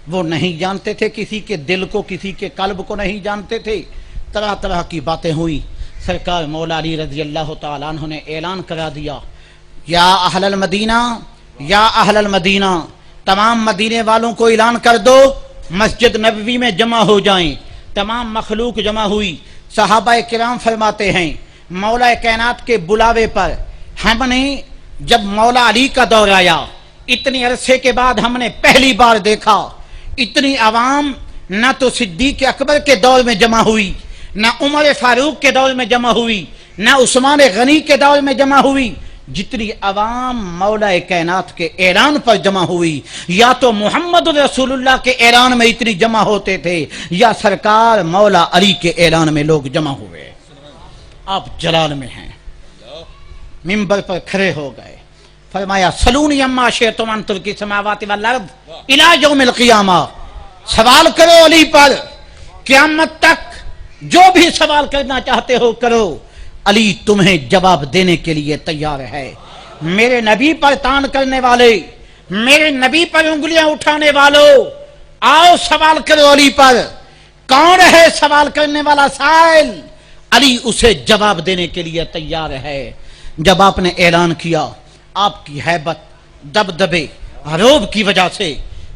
وہ نہیں جانتے تھے کسی کے دل کو، کسی کے قلب کو نہیں جانتے تھے، طرح طرح کی باتیں ہوئی۔ سرکار مولا علی رضی اللہ تعالیٰ عنہ نے اعلان کرا دیا، یا اہل المدینہ، یا اہل المدینہ، تمام مدینے والوں کو اعلان کر دو مسجد نبوی میں جمع ہو جائیں۔ تمام مخلوق جمع ہوئی۔ صحابہ کرام فرماتے ہیں مولا کائنات کے بلاوے پر ہم نے جب مولا علی کا دور آیا، اتنی عرصے کے بعد ہم نے پہلی بار دیکھا اتنی عوام نہ تو صدیق اکبر کے دور میں جمع ہوئی، نہ عمر فاروق کے دور میں جمع ہوئی، نہ عثمان غنی کے دور میں جمع ہوئی، جتنی عوام مولا کائنات کے اعلان پر جمع ہوئی، یا تو محمد رسول اللہ کے اعلان میں اتنی جمع ہوتے تھے یا سرکار مولا علی کے اعلان میں لوگ جمع ہوئے۔ آپ جلال میں ہیں، منبر پر کھڑے ہو گئے، فرمایا سلونی اما شئتم ان تلقی السماوات والارض الی یوم القیامہ، سوال کرو علی پر، قیامت تک جو بھی سوال کرنا چاہتے ہو کرو، علی تمہیں جواب دینے کے لیے تیار ہے۔ میرے نبی پر تان کرنے والے، میرے نبی پر انگلیاں اٹھانے والوں، آؤ سوال کرو علی پر۔ کون ہے سوال کرنے والا سائل؟ علی اسے جواب دینے کے لیے تیار ہے۔ جب آپ نے اعلان کیا، آپ کی ہیبت، دبدبے، رعب کی وجہ سے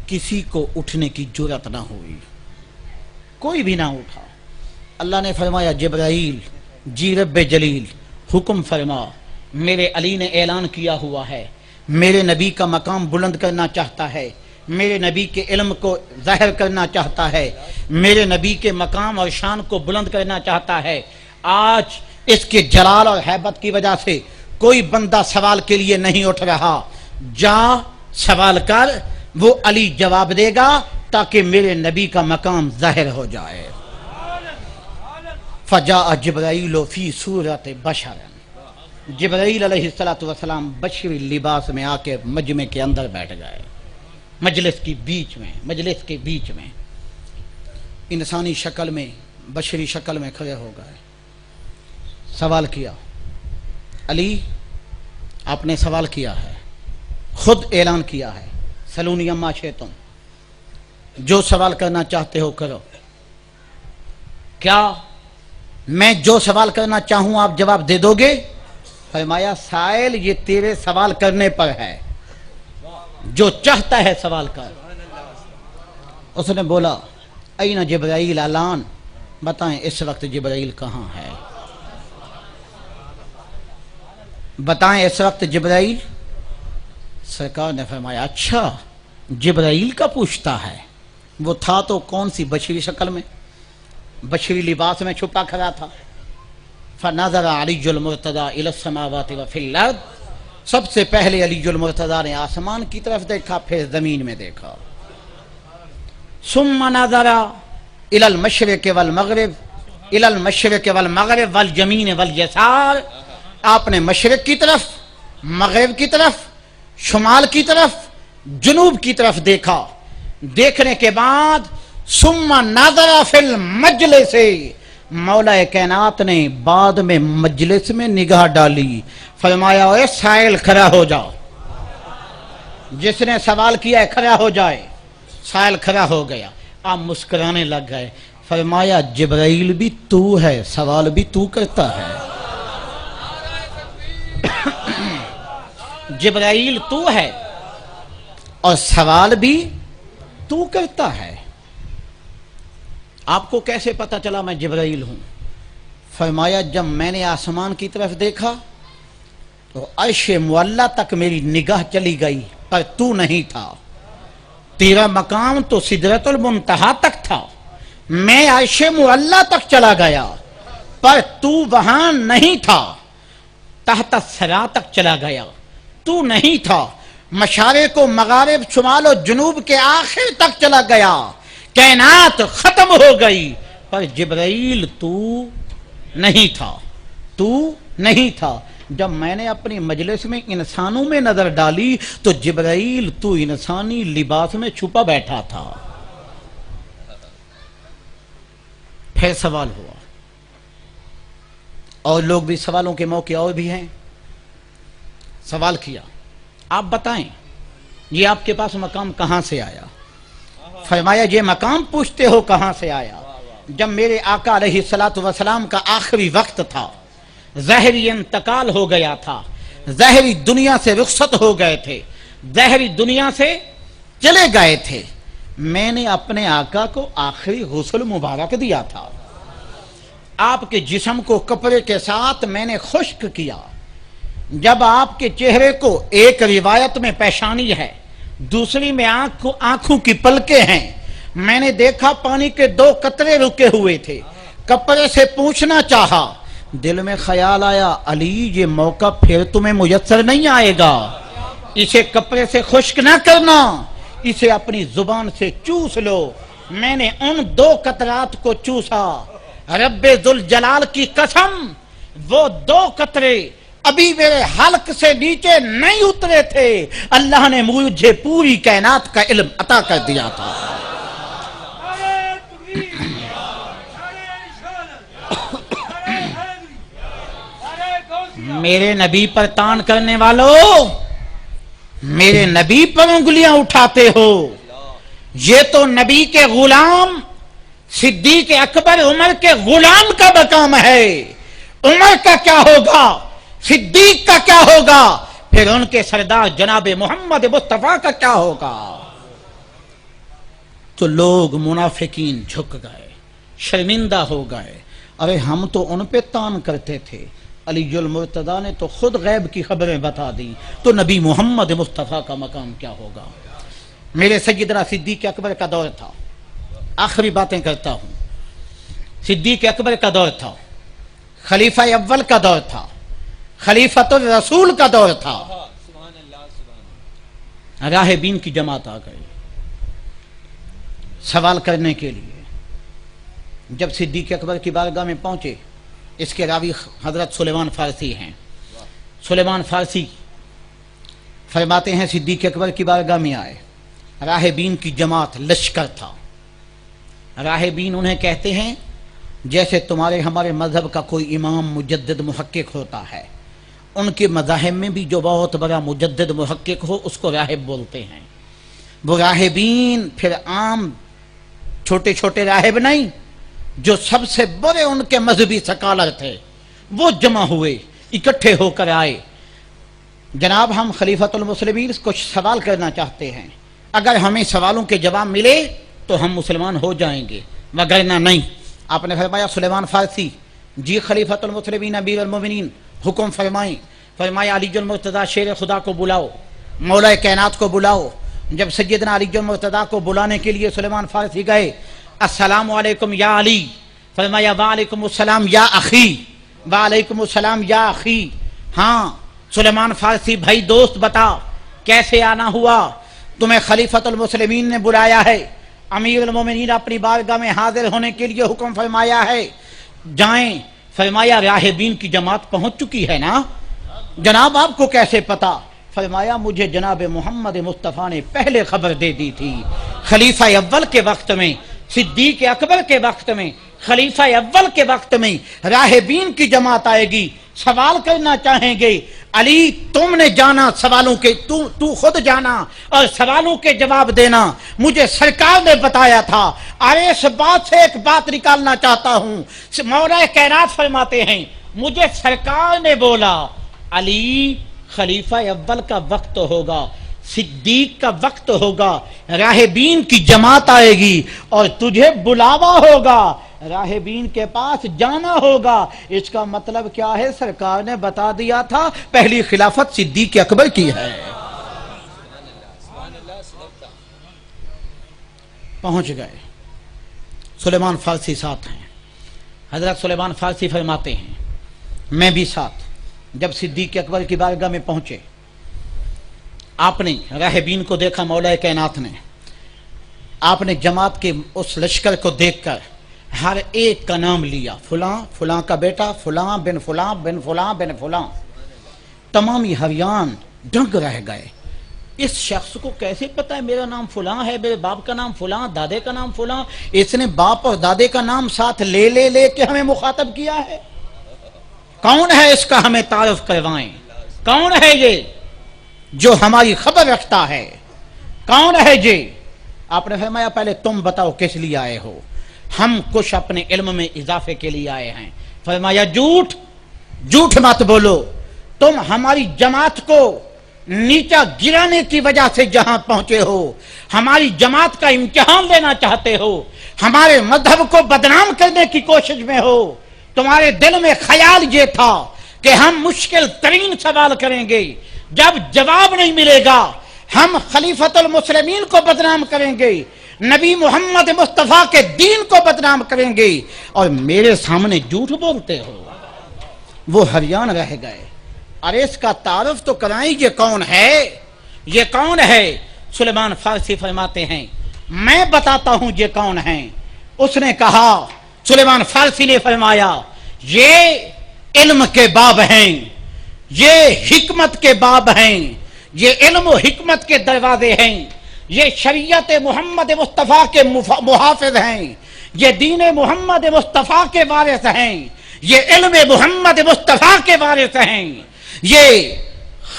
کسی کو اٹھنے کی جرات نہ ہوئی، کوئی بھی نہ اٹھا۔ اللہ نے فرمایا جبرائیل جی رب جلیل حکم فرما، میرے علی نے اعلان کیا ہوا ہے، میرے نبی کا مقام بلند کرنا چاہتا ہے، میرے نبی کے علم کو ظاہر کرنا چاہتا ہے، میرے نبی کے مقام اور شان کو بلند کرنا چاہتا ہے۔ آج اس کے جلال اور ہیبت کی وجہ سے کوئی بندہ سوال کے لیے نہیں اٹھ رہا، جا سوال کر، وہ علی جواب دے گا تاکہ میرے نبی کا مقام ظاہر ہو جائے۔ فجاء جبرائیل فی صورت بشر، جبرائیل علیہ السلام بشری لباس میں آ کے مجمع کے اندر بیٹھ گئے، مجلس کے بیچ میں انسانی شکل میں، بشری شکل میں کھڑے ہو گئے۔ سوال کیا، علی آپ نے سوال کیا ہے، خود اعلان کیا ہے، سلونی اما شئتم، جو سوال کرنا چاہتے ہو کرو۔ کیا میں جو سوال کرنا چاہوں آپ جواب دے دو گے؟ فرمایا سائل یہ تیرے سوال کرنے پر ہے، جو چاہتا ہے سوال کر۔ اس نے بولا این جبرائیل الان، بتائیں اس وقت جبرائیل کہاں ہے؟ بتائیں اس وقت جبرائیل؟ سرکار نے فرمایا اچھا جبرائیل کا پوچھتا ہے، وہ تھا تو کون سی بشری شکل میں، بشری لباس میں چھپا کھڑا تھا۔ فنظر علی المرتضی الی السماوات وفی الارض، سب سے پہلے علی المرتضی نے آسمان کی طرف دیکھا، پھر زمین میں دیکھا۔ ثم نظر الی المشرق والمغرب، الی المشرق والمغرب والیمین والیسار، آپ نے مشرق کی طرف، مغرب کی طرف، شمال کی طرف، جنوب کی طرف دیکھا۔ دیکھنے کے بعد ثم نظر فی المجلس، مولا کائنات نے بعد میں مجلس میں نگاہ ڈالی، فرمایا اے سائل کھڑا ہو جاؤ، جس نے سوال کیا ہے کھڑا ہو جائے۔ سائل کھڑا ہو گیا، آپ مسکرانے لگ گئے، فرمایا جبرائیل بھی تو ہے، سوال بھی تو کرتا ہے۔ جبرائیل تو ہے اور سوال بھی تو کرتا ہے۔ آپ کو کیسے پتا چلا میں جبرائیل ہوں؟ فرمایا جب میں نے آسمان کی طرف دیکھا تو عرش معلی تک میری نگاہ چلی گئی، پر تو نہیں تھا۔ تیرا مقام تو سدرۃ المنتہا تک تھا، میں عرش معلی تک چلا گیا، پر تو وہاں نہیں تھا۔ تحت الثری تک چلا گیا، تو نہیں تھا۔ مشارق و مغارب، شمال و جنوب کے آخر تک چلا گیا، کائنات ختم ہو گئی، پر جبرائیل تو نہیں تھا، تو نہیں تھا۔ جب میں نے اپنی مجلس میں انسانوں میں نظر ڈالی تو جبرائیل تو انسانی لباس میں چھپا بیٹھا تھا۔ پھر سوال ہوا، اور لوگ بھی سوالوں کے موقع اور بھی ہیں۔ سوال کیا آپ بتائیں یہ آپ کے پاس مقام کہاں سے آیا؟ فرمایا یہ مقام پوچھتے ہو کہاں سے آیا؟ جب میرے آقا علیہ السلام کا آخری وقت تھا، ظاہری انتقال ہو گیا تھا، ظاہری دنیا سے رخصت ہو گئے تھے، ظاہری دنیا سے چلے گئے تھے، میں نے اپنے آقا کو آخری غسل مبارک دیا تھا، آپ کے جسم کو کپڑے کے ساتھ میں نے خشک کیا۔ جب آپ کے چہرے کو، ایک روایت میں پیشانی ہے، دوسری میں آنکھوں کی پلکیں ہیں، میں نے دیکھا پانی کے 2 قطرے رکے ہوئے تھے، کپڑے سے پوچھنا چاہا، دل میں خیال آیا علی یہ موقع پھر تمہیں میسر نہیں آئے گا، اسے کپڑے سے خشک نہ کرنا، اسے اپنی زبان سے چوس لو۔ میں نے ان 2 قطرات کو چوسا، رب ذوالجلال کی قسم وہ 2 قطرے ابھی میرے حلق سے نیچے نہیں اترے تھے، اللہ نے مجھے پوری کائنات کا علم عطا کر دیا تھا۔ میرے نبی پر تان کرنے والوں، میرے نبی پر انگلیاں اٹھاتے ہو، یہ تو نبی کے غلام صدیق اکبر عمر کے غلام کا مقام ہے۔ عمر کا کیا ہوگا، صدیق کا کیا ہوگا، پھر ان کے سردار جناب محمد مصطفیٰ کا کیا ہوگا؟ تو لوگ منافقین جھک گئے، شرمندہ ہو گئے، ارے ہم تو ان پہ تان کرتے تھے، علی المرتضی نے تو خود غیب کی خبریں بتا دی، تو نبی محمد مصطفیٰ کا مقام کیا ہوگا؟ میرے سیدنا صدیق اکبر کا دور تھا، آخری باتیں کرتا ہوں، صدیق اکبر کا دور تھا، خلیفہ اول کا دور تھا، خلیفۃ الرسول کا دور تھا۔ راہبین کی جماعت آ گئی سوال کرنے کے لیے۔ جب صدیق اکبر کی بارگاہ میں پہنچے، اس کے راوی حضرت سلیمان فارسی ہیں، سلیمان فارسی فرماتے ہیں صدیق اکبر کی بارگاہ میں آئے، راہبین کی جماعت لشکر تھا۔ راہبین انہیں کہتے ہیں جیسے تمہارے ہمارے مذہب کا کوئی امام مجدد محقق ہوتا ہے، ان کے مذاہب میں بھی جو بہت بڑا مجدد محقق ہو اس کو راہب بولتے ہیں۔ وہ راہبین پھر عام چھوٹے چھوٹے راہب نہیں، جو سب سے بڑے ان کے مذہبی سکالر تھے، وہ جمع ہوئے، اکٹھے ہو کر آئے، جناب ہم خلیفۃ المسلمین کچھ سوال کرنا چاہتے ہیں، اگر ہمیں سوالوں کے جواب ملے تو ہم مسلمان ہو جائیں گے، وگرنہ نہیں۔ آپ نے فرمایا سلیمان فارسی، جی خلیفۃ المسلمین امیر المومنین حکم فرمائیں۔ فرمایا علی المرتضی شیر خدا کو بلاؤ، مولا کائنات کو بلاؤ۔ جب سیدنا علی المرتضی کو بلانے کے لیے سلیمان فارسی گئے، السلام علیکم یا علی، فرمایا وعلیکم السلام یا اخی، وعلیکم السلام یا اخی۔ ہاں سلیمان فارسی بھائی دوست بتا کیسے آنا ہوا؟ تمہیں خلیفۃ المسلمین نے بلایا ہے، امیر المومنین اپنی بارگاہ میں حاضر ہونے کے لیے حکم فرمایا ہے، جائیں۔ فرمایا راہبین کی جماعت پہنچ چکی ہے نا؟ جناب آپ کو کیسے پتا؟ فرمایا مجھے جناب محمد مصطفیٰ نے پہلے خبر دے دی تھی، خلیفہ اول کے وقت میں، صدیق اکبر کے وقت میں، خلیفہ اول کے وقت میں راہبین کی جماعت آئے گی، سوال کرنا چاہیں گے۔ علی تم نے جانا سوالوں کے، تو خود جانا اور سوالوں کے جواب دینا، مجھے سرکار نے بتایا تھا۔ ارے اس بات سے ایک بات نکالنا چاہتا ہوں، مولا کائنات فرماتے ہیں مجھے سرکار نے بولا علی خلیفہ اول کا وقت ہوگا، صدیق کا وقت ہوگا، راہبین کی جماعت آئے گی اور تجھے بلاوا ہوگا، راہبین کے پاس جانا ہوگا۔ اس کا مطلب کیا ہے؟ سرکار نے بتا دیا تھا پہلی خلافت صدیق اکبر کی ہے۔ پہنچ گئے، سلیمان فارسی ساتھ ہیں، حضرت سلیمان فارسی فرماتے ہیں میں بھی ساتھ۔ جب صدیق اکبر کی بارگاہ میں پہنچے، آپ نے راہبین کو دیکھا، مولا کائنات نے، آپ نے جماعت کے اس لشکر کو دیکھ کر ہر ایک کا نام لیا، فلاں فلاں کا بیٹا، فلاں بن فلاں بن فلاں بن فلاں۔ تمامی ہریان دنگ رہ گئے، اس شخص کو کیسے پتا ہے میرا نام فلاں ہے، میرے باپ کا نام فلاں، دادے کا نام فلاں؟ اس نے باپ اور دادے کا نام ساتھ لے کے ہمیں مخاطب کیا ہے۔ کون ہے اس کا؟ ہمیں تعارف کروائیں، کون ہے یہ جو ہماری خبر رکھتا ہے؟ کون ہے یہ؟ آپ نے فرمایا پہلے تم بتاؤ کس لیے آئے ہو؟ ہم کچھ اپنے علم میں اضافے کے لیے آئے ہیں۔ فرمایا جھوٹ مت بولو، تم ہماری جماعت کو نیچا گرانے کی وجہ سے جہاں پہنچے ہو، ہماری جماعت کا امتحان لینا چاہتے ہو، ہمارے مذہب کو بدنام کرنے کی کوشش میں ہو۔ تمہارے دل میں خیال یہ تھا کہ ہم مشکل ترین سوال کریں گے، جب جواب نہیں ملے گا ہم خلیفۃ المسلمین کو بدنام کریں گے، نبی محمد مصطفیٰ کے دین کو بدنام کریں گے، اور میرے سامنے جھوٹ بولتے ہو۔ وہ حیران رہ گئے، ارے اس کا تعارف تو کرائیں، یہ کون ہے، یہ کون ہے؟ سلیمان فارسی فرماتے ہیں میں بتاتا ہوں یہ کون ہے۔ اس نے کہا، سلیمان فارسی نے فرمایا یہ علم کے باب ہیں، یہ حکمت کے باب ہیں، یہ علم و حکمت کے دروازے ہیں، یہ شریعت محمد مصطفیٰ کے محافظ ہیں، یہ دین محمد مصطفیٰ کے وارث ہیں، یہ علم محمد مصطفیٰ کے وارث ہیں، یہ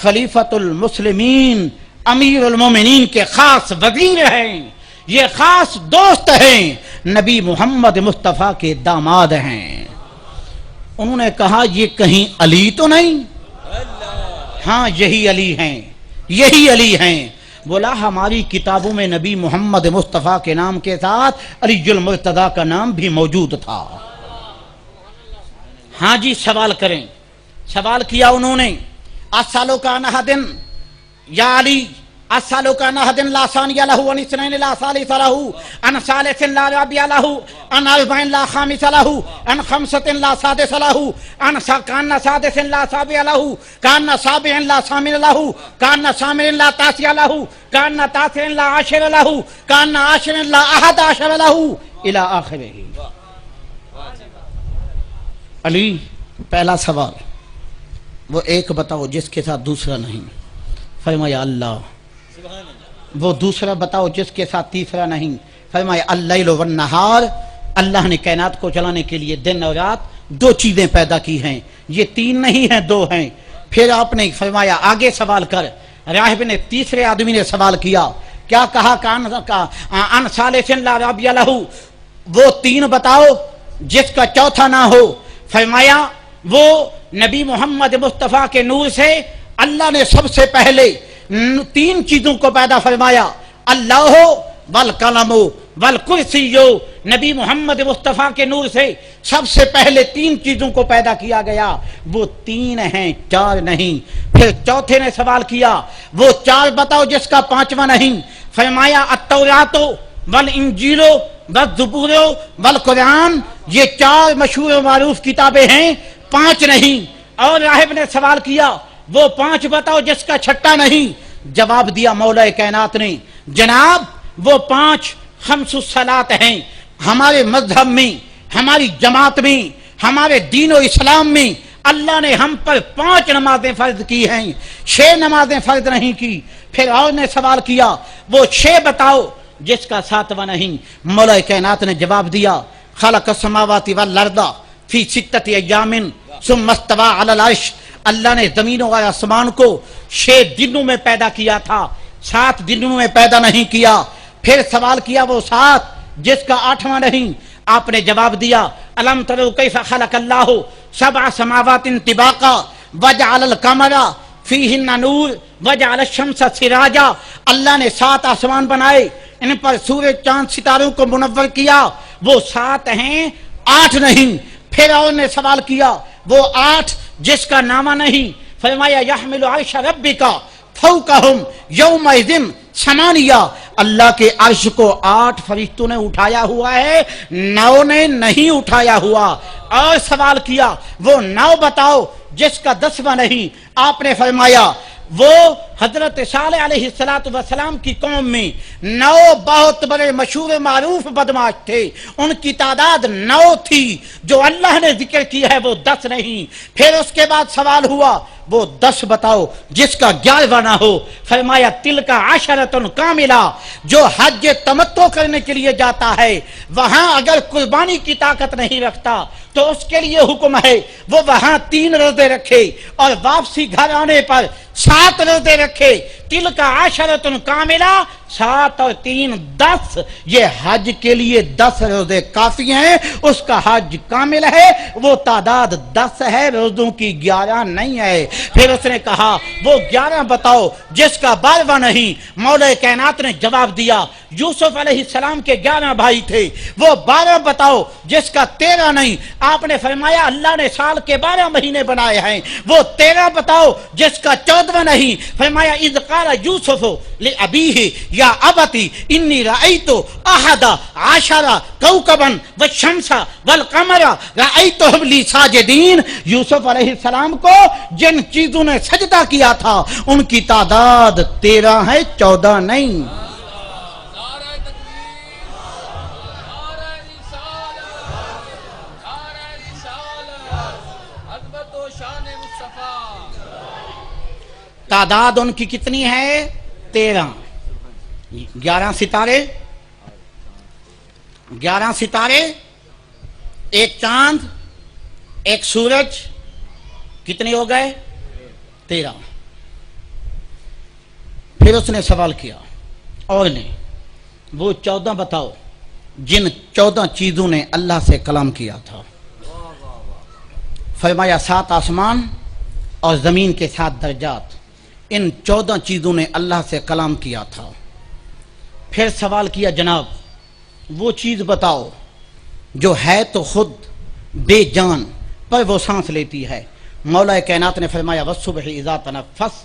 خلیفۃ المسلمین امیر المومنین کے خاص وزیر ہیں، یہ خاص دوست ہیں، نبی محمد مصطفیٰ کے داماد ہیں۔ انہوں نے کہا یہ کہیں علی تو نہیں؟ ہاں یہی علی ہیں، یہی علی ہیں۔ بولا ہماری کتابوں میں نبی محمد مصطفیٰ کے نام کے ساتھ علی المرتضیٰ کا نام بھی موجود تھا۔ ہاں جی سوال کریں۔ سوال کیا انہوں نے، اسالک عن احد یا علی، اسالک عن احد لا ثانی لہ، عن اثنین لا ثالث لہ، عن ثالث لا رابع لہ، عن اربع لا خامس لہ، عن خمسۃ لا سادس لہ، عن کان سادس لا سابع لہ، کان سابع لا ثامن لہ، کان ثامن لا تاسع لہ، کان تاسع لا عاشر لہ، کان عاشر لا احد عشر لہ الی آخرہ۔ علی پہلا سوال، وہ ایک بتاؤ جس کے ساتھ دوسرا نہیں۔ فرمایا اللہ۔ وہ دوسرا بتاؤ جس کے ساتھ تیسرا نہیں۔ فرمایا اللیل والنہار، اللہ نے کائنات کو چلانے کے لیے دن اور رات دو چیزیں پیدا کی ہیں، یہ تین نہیں ہیں، دو ہیں۔ پھر آپ نے فرمایا آگے سوال کر۔ راہب نے تیسرے آدمی نے سوال کیا، کیا کہا؟ ان ثالث لا رابع لہ، وہ تین بتاؤ جس کا چوتھا نہ ہو۔ فرمایا وہ نبی محمد مصطفیٰ کے نور سے اللہ نے سب سے پہلے تین چیزوں کو پیدا فرمایا، اللہ والقلم والکرسی۔ نبی محمد مصطفیٰ کے نور سے سب سے پہلے تین چیزوں کو پیدا کیا گیا، وہ تین ہیں، چار نہیں۔ پھر چوتھے نے سوال کیا، وہ چار بتاؤ جس کا پانچواں نہیں۔ فرمایا التوراۃ والانجیل والزبور والقرآن، یہ چار مشہور و معروف کتابیں ہیں، پانچ نہیں۔ اور راہب نے سوال کیا، وہ پانچ بتاؤ جس کا چھٹا نہیں۔ جواب دیا مولا کائنات نے، جناب وہ پانچ خمس الصلاۃ ہیں۔ ہمارے مذہب میں، ہماری جماعت میں، ہمارے دین و اسلام میں اللہ نے ہم پر 5 نمازیں فرض کی ہیں، 6 نمازیں فرض نہیں کی۔ پھر اور نے سوال کیا، وہ 6 بتاؤ جس کا 7واں نہیں۔ مولا کائنات نے جواب دیا، خلق السماوات والارض فی 6 ایام ثم استوى علی العرش، اللہ نے زمین و آسمان کو 6 دنوں میں پیدا کیا تھا، 7 دنوں میں پیدا نہیں کیا۔ پھر سوال کیا وہ 7 جس کا 8واں نہیں۔ آپ نے جواب دیا، الم تروا کیف خلق اللہ 7 سماوات طباقا وجعل القمر فیہن نور وجعل الشمس سراجا، اللہ نے 7 آسمان بنائے، ان پر سورج چاند ستاروں کو منور کیا، وہ 7 ہیں، 8 نہیں۔ پھر اور نے سوال کیا، وہ 8 جس کا نامہ نہیں۔ فرمایا یحمل عرش ربک فوقہم یومئذ 8، اللہ کے عرش کو 8 فرشتوں نے اٹھایا ہوا ہے، 9 نے نہیں اٹھایا ہوا۔ اور سوال کیا، وہ 9 بتاؤ جس کا 10واں نہیں۔ آپ نے فرمایا وہ حضرت صالح علیہ السلام کی قوم میں 9 بہت بڑے مشہور معروف بدماش تھے، ان کی تعداد 9 تھی، جو اللہ نے ذکر کی ہے وہ 10 نہیں۔ پھر اس کے بعد سوال ہوا، وہ 10 بتاؤ جس کا 11واں نہ ہو۔ فرمایا تلک عشرۃ کاملہ، جو حج تمتع کرنے کے لیے جاتا ہے وہاں اگر قربانی کی طاقت نہیں رکھتا تو اس کے لیے حکم ہے وہ وہاں 3 روزے رکھے، اور واپسی گھر آنے پر 7 روزے رکھے۔ تلک عشرۃ کاملہ، 7 اور 3 10، یہ حج کے لیے 10 روزے کافی ہیں، اس کا حج کامل ہے، وہ تعداد 10 ہے، روزوں کی 11 نہیں ہے۔ پھر اس نے کہا وہ 11 بتاؤ جس کا 12واں نہیں۔ مولا کائنات نے جواب دیا، یوسف علیہ السلام کے 11 بھائی تھے، وہ 12 بتاؤ جس کا 13 نہیں۔ آپ نے فرمایا اللہ نے سال کے 12 مہینے بنائے ہیں، وہ 13 بتاؤ جس کا 14واں نہیں۔ فرمایا اذ قال یوسف لابیہ یا ابتی انی رأیت احد عشر کوکبا والشمس والقمر رأیتہم لی ساجدین، یوسف علیہ السلام کو جن چیزوں نے سجدہ کیا تھا ان کی تعداد 13 ہے، 14 نہیں۔ شان تعداد ان کی کتنی ہے؟ 13. 11 ستارے، 11 ستارے، ایک چاند، ایک سورج، کتنے ہو گئے؟ 13. پھر اس نے سوال کیا اور نے وہ 14 بتاؤ جن 14 چیزوں نے اللہ سے کلام کیا تھا. فرمایا 7 آسمان اور زمین کے 7 درجات، ان 14 چیزوں نے اللہ سے کلام کیا تھا. پھر سوال کیا جناب وہ چیز بتاؤ جو ہے تو خود بے جان پر وہ سانس لیتی ہے. مولا کائنات نے فرمایا والصبح اذا تنفس،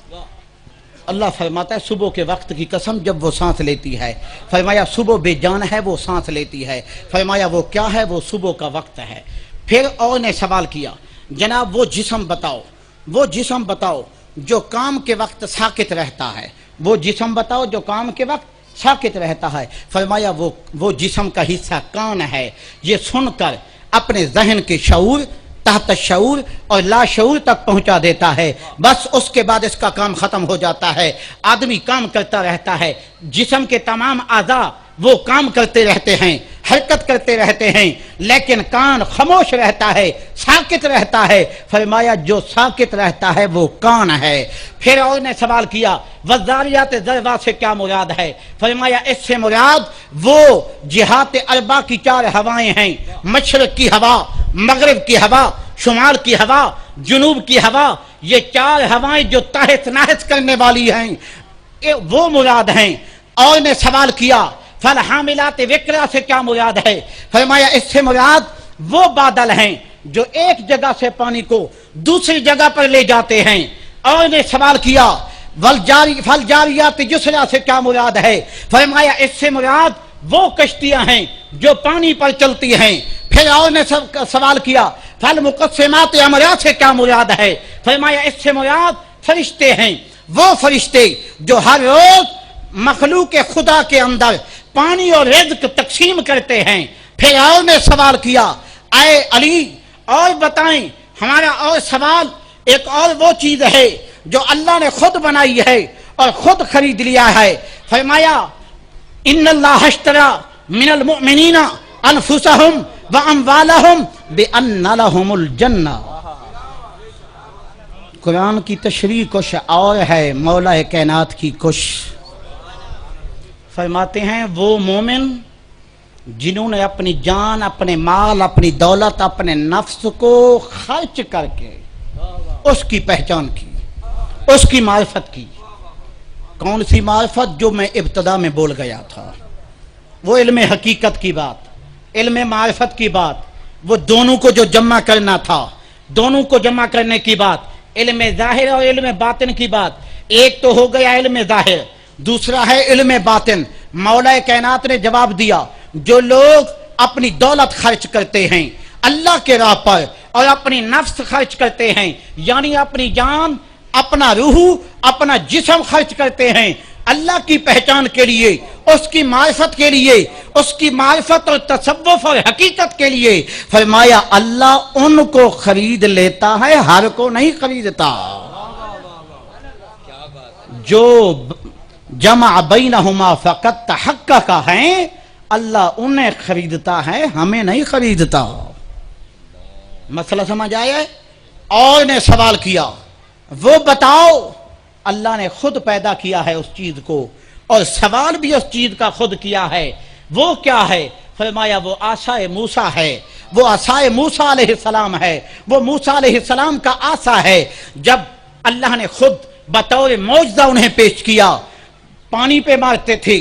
اللہ فرماتا ہے صبح کے وقت کی قسم جب وہ سانس لیتی ہے. فرمایا صبح بے جان ہے، وہ سانس لیتی ہے. فرمایا وہ کیا ہے؟ وہ صبح کا وقت ہے. پھر اور نے سوال کیا جناب وہ جسم بتاؤ، وہ جسم بتاؤ جو کام کے وقت ساکت رہتا ہے، وہ جسم بتاؤ جو کام کے وقت ساکت رہتا ہے. فرمایا وہ جسم کا حصہ کان ہے، یہ سن کر اپنے ذہن کے شعور، تحت شعور اور لا شعور تک پہنچا دیتا ہے. بس اس کے بعد اس کا کام ختم ہو جاتا ہے. آدمی کام کرتا رہتا ہے، جسم کے تمام اعضاء وہ کام کرتے رہتے ہیں، حرکت کرتے رہتے ہیں، لیکن کان خاموش رہتا ہے، ساکت رہتا ہے. فرمایا جو ساکت رہتا ہے وہ کان ہے. پھر اور نے سوال کیا والذاریات ذروا سے کیا مراد ہے؟ فرمایا اس سے مراد وہ جہات اربع کی 4 ہوائیں ہیں، مشرق کی ہوا، مغرب کی ہوا، شمال کی ہوا، جنوب کی ہوا. یہ 4 ہوائیں جو تحس نحس کرنے والی ہیں وہ مراد ہیں. اور نے سوال کیا فالحاملات وقرا سے کیا مراد ہے؟ فرمایا اس سے مراد وہ بادل ہیں جو ایک جگہ سے پانی کو دوسری جگہ پر لے جاتے ہیں. اور نے سوال کیا فالجاریات یسرا سے کیا مراد ہے؟ فرمایا اس سے مراد وہ کشتیاں ہیں جو پانی پر چلتی ہیں. پھر اور نے سوال کیا فالمقسمات امرا سے کیا مراد ہے؟ فرمایا اس سے مراد فرشتے ہیں، وہ فرشتے جو ہر روز مخلوق خدا کے اندر پانی اور رزق تقسیم کرتے ہیں. پھر اور نے سوال کیا اے علی اور بتائیں ہمارا اور سوال ایک اور وہ چیز ہے جو اللہ نے خود بنائی ہے اور خود خرید لیا ہے. فرمایا ان اللہ اشترى من المؤمنین انفسهم واموالهم بان لهم الجنہ. قرآن کی تشریح کچھ اور ہے، مولا کائنات کی کچھ. فرماتے ہیں وہ مومن جنہوں نے اپنی جان، اپنے مال، اپنی دولت، اپنے نفس کو خرچ کر کے اس کی پہچان کی، اس کی معرفت کی. کون سی معرفت؟ جو میں ابتدا میں بول گیا تھا، وہ علم حقیقت کی بات، علم معرفت کی بات، وہ دونوں کو جو جمع کرنا تھا، دونوں کو جمع کرنے کی بات، علم ظاہر اور علم باطن کی بات. ایک تو ہو گیا علم ظاہر، دوسرا ہے علم باطن. مولا کائنات نے جواب دیا جو لوگ اپنی دولت خرچ کرتے ہیں اللہ کے راہ پر اور اپنی نفس خرچ کرتے ہیں، یعنی اپنی جان، اپنا روح، اپنا جسم خرچ کرتے ہیں اللہ کی پہچان کے لیے، اس کی معرفت کے لیے، اس کی معرفت اور تصوف اور حقیقت کے لیے. فرمایا اللہ ان کو خرید لیتا ہے، ہر کو نہیں خریدتا. جو جمع بینہما فقط تحقق ہیں اللہ انہیں خریدتا ہے، ہمیں نہیں خریدتا. مسئلہ سمجھ آیا؟ اور نے سوال کیا وہ بتاؤ اللہ نے خود پیدا کیا ہے اس چیز کو اور سوال بھی اس چیز کا خود کیا ہے، وہ کیا ہے؟ فرمایا وہ عصا موسیٰ ہے، وہ عصا موسیٰ علیہ السلام ہے، وہ موسیٰ علیہ السلام کا عصا ہے. جب اللہ نے خود بطور معجزہ انہیں پیش کیا، پانی پہ مارتے تھے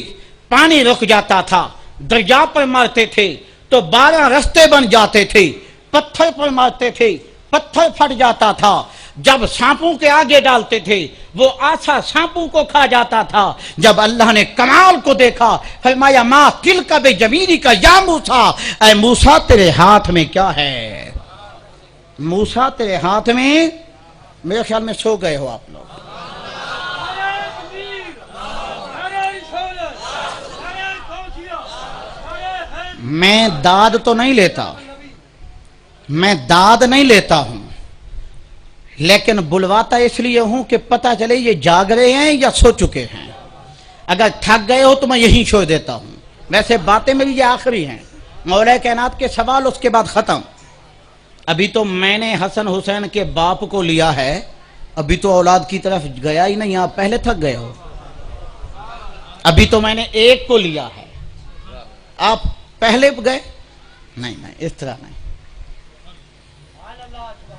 پانی رک جاتا تھا، دریا پر مارتے تھے تو 12 رستے بن جاتے تھے، پتھر پر مارتے تھے پتھر پھٹ جاتا تھا. جب سانپوں کے آگے ڈالتے تھے وہ آسا سانپوں کو کھا جاتا تھا. جب اللہ نے کمال کو دیکھا فرمایا ما تلک بجمیلی کا یا موسیٰ، اے موسیٰ تیرے ہاتھ میں کیا ہے؟ موسیٰ تیرے ہاتھ میں، میرے خیال میں سو گئے ہو آپ لوگ. میں داد تو نہیں لیتا، میں داد نہیں لیتا ہوں، لیکن بلواتا اس لیے ہوں کہ پتہ چلے یہ جاگ رہے ہیں یا سو چکے ہیں. اگر تھک گئے ہو تو میں یہیں چھوڑ دیتا ہوں. ویسے باتیں میری یہ آخری ہیں. مولا کائنات کے سوال اس کے بعد ختم. ابھی تو میں نے حسن حسین کے باپ کو لیا ہے, ابھی تو اولاد کی طرف گیا ہی نہیں. آپ پہلے تھک گئے ہو. ابھی تو میں نے ایک کو لیا ہے, آپ پہلے گئے نہیں. اس طرح نہیں.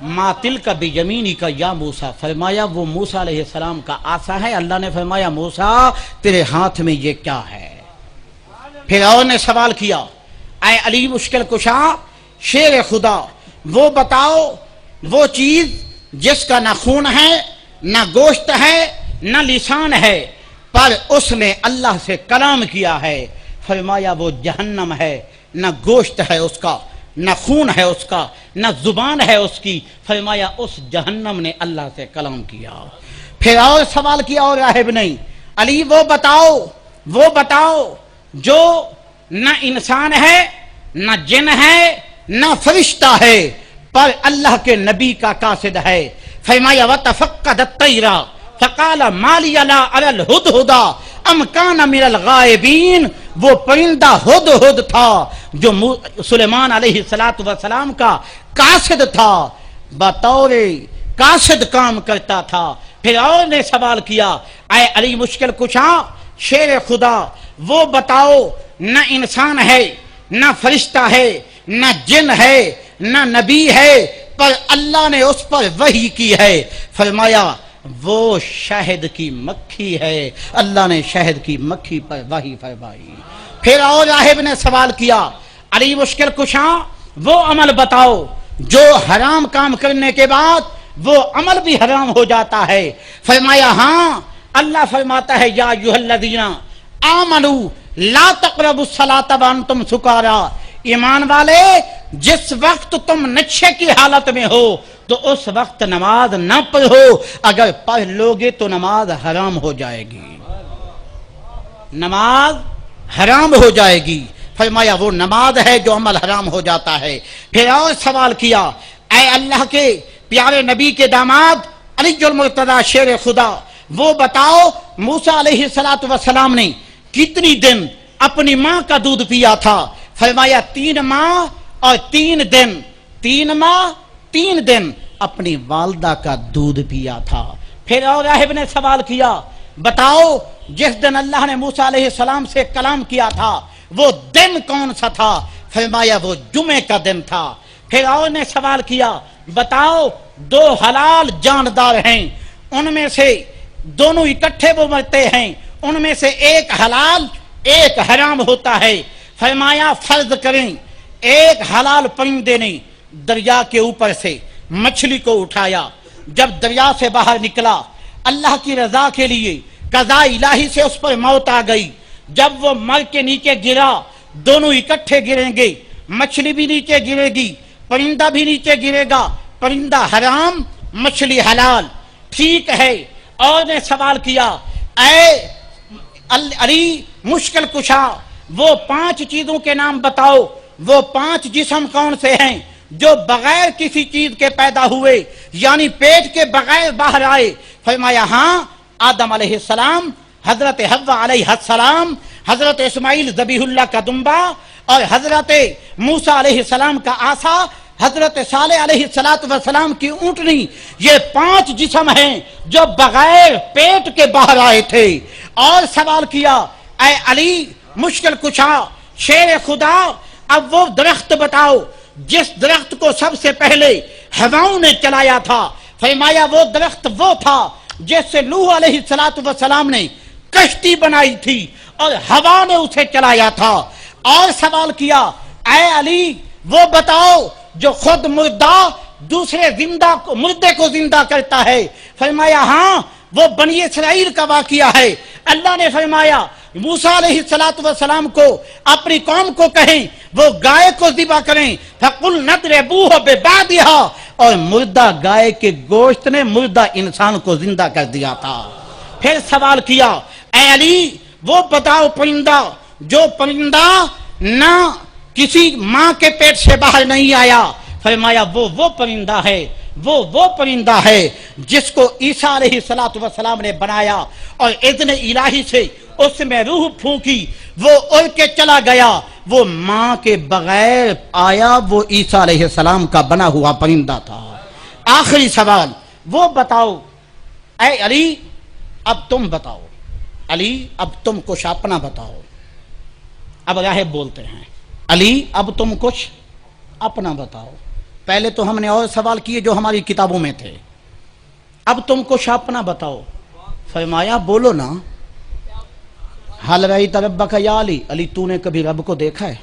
ما تلک بیمینی کا یا موسیٰ, فرمایا وہ موسیٰ علیہ السلام کا عصا ہے. اللہ نے فرمایا موسیٰ تیرے ہاتھ میں یہ کیا ہے؟ پھر اور نے سوال کیا اے علی مشکل کشا شیر خدا, وہ بتاؤ وہ چیز جس کا نہ خون ہے نہ گوشت ہے نہ لسان ہے, پر اس نے اللہ سے کلام کیا ہے. فرمایا وہ جہنم ہے, نہ گوشت ہے اس کا, نہ خون ہے اس کا, نہ زبان ہے اس کی. فرمایا اس جہنم نے اللہ سے کلام کیا. پھر اور سوال کیا اور راہب نہیں, علی وہ بتاؤ جو نہ انسان ہے نہ جن ہے نہ فرشتہ ہے, پر اللہ کے نبی کا قاصد ہے. فرمایا وَتَفَقَّدَ الطَّيْرَ فَقَالَ مَا لِيَ لَا أَرَى الْهُدْهُدَ أَمْ كَانَ مِنَ الْغَائِبِينَ. وہ پرندہ ہدہد تھا جو سلیمان علیہ السلام کا قاصد تھا, بطور قاصد کام کرتا تھا. پھر اور نے سوال کیا اے علی مشکل کشا شیر خدا, وہ بتاؤ نہ انسان ہے نہ فرشتہ ہے نہ جن ہے نہ نبی ہے, پر اللہ نے اس پر وحی کی ہے. فرمایا وہ شہد کی مکھی ہے, اللہ نے شہد کی مکھی پر وحی فرمائی. پھر اور راہب نے سوال کیا علی مشکل کشا وہ عمل بتاؤ جو حرام کام کرنے کے بعد وہ عمل بھی حرام ہو جاتا ہے. فرمایا ہاں, اللہ فرماتا ہے یا ایھا الذین آمنوا لا تقربوا الصلاۃ وانتم سکارا, ایمان والے جس وقت تم نشے کی حالت میں ہو تو اس وقت نماز نہ پڑھو, اگر پڑھ لوگے تو نماز حرام ہو جائے گی, نماز حرام ہو جائے گی. فرمایا وہ نماز ہے جو عمل حرام ہو جاتا ہے. پھر اور سوال کیا اے اللہ کے پیارے نبی کے داماد علی المرتضیٰ شیر خدا, وہ بتاؤ موسیٰ علیہ السلام نے کتنی دن اپنی ماں کا دودھ پیا تھا؟ فرمایا 3 ماہ اور 3 دن, 3 ماہ 3 دن اپنی والدہ کا دودھ پیا تھا. پھر اور راہب نے سوال کیا بتاؤ جس دن اللہ نے موسیٰ علیہ السلام سے کلام کیا تھا وہ دن کون سا تھا؟ فرمایا وہ جمعے کا دن تھا. پھر اور نے سوال کیا بتاؤ 2 حلال جاندار ہیں, ان میں سے دونوں اکٹھے وہ مرتے ہیں, ان میں سے ایک حلال ایک حرام ہوتا ہے. فرمایا فرض کریں ایک حلال پرندے نے دریا کے اوپر سے مچھلی کو اٹھایا, جب دریا سے باہر نکلا اللہ کی رضا کے لیے قضاء الہی سے اس پر موت آ گئی. جب وہ مر کے نیچے گرا, دونوں اکٹھے گریں گے, مچھلی بھی نیچے گرے گی, پرندہ بھی نیچے گرے گا, پرندہ حرام مچھلی حلال, ٹھیک ہے. اور نے سوال کیا اے علی مشکل کشا وہ 5 چیزوں کے نام بتاؤ, وہ 5 جسم کون سے ہیں جو بغیر کسی چیز کے پیدا ہوئے, یعنی پیٹ کے بغیر باہر آئے؟ فرمایا ہاں, آدم علیہ السلام, حضرت حوا علیہ السلام, حضرت اسماعیل ذبیح اللہ کا دمبا, اور حضرت موسیٰ علیہ السلام کا عصا, حضرت صالح علیہ السلام کی اونٹنی. یہ 5 جسم ہیں جو بغیر پیٹ کے باہر آئے تھے. اور سوال کیا اے علی مشکل کشا شیر خدا, اب وہ درخت بتاؤ جس درخت کو سب سے پہلے ہواؤں نے چلایا تھا. فرمایا وہ درخت وہ تھا جس سے نوح علیہ السلام نے کشتی بنائی تھی اور ہوا نے اسے چلایا تھا. اور سوال کیا اے علی وہ بتاؤ جو خود مردہ دوسرے مردے کو زندہ کرتا ہے. فرمایا ہاں, وہ بنی اسرائیل کا واقعہ ہے. اللہ نے فرمایا موسیٰ علیہ السلام کو اپنی قوم کو کہیں وہ گائے کو ذبح کریں, فَقُلْ نَضْرِبُوهُ بِبَعْضِهَا, اور مردہ گائے کے گوشت نے مردہ انسان کو زندہ کر دیا تھا. پھر سوال کیا اے علی وہ بتاؤ پرندہ جو پرندہ نہ کسی ماں کے پیٹ سے باہر نہیں آیا. فرمایا وہ پرندہ ہے وہ پرندہ ہے جس کو عیسیٰ علیہ السلام نے بنایا اور اذن الہی سے اس میں روح پھونکی، وہ اڑ کے چلا گیا، وہ ماں کے بغیر آیا، وہ عیسیٰ علیہ السلام کا بنا ہوا پرندہ تھا۔ آخری سوال وہ بتاؤ، اے علی اب تم بتاؤ، علی ب تم کچھ اپنا بتاؤ۔ اب راہب بولتے ہیں علی اب تم کچھ اپنا بتاؤ۔ پہلے تو ہم نے اور سوال کیے جو ہماری کتابوں میں تھے، اب تم کچھ اپنا بتاؤ۔ فرمایا بولو نا، حل رأیت ربک یا علی، علی تو نے کبھی رب کو دیکھا ہے؟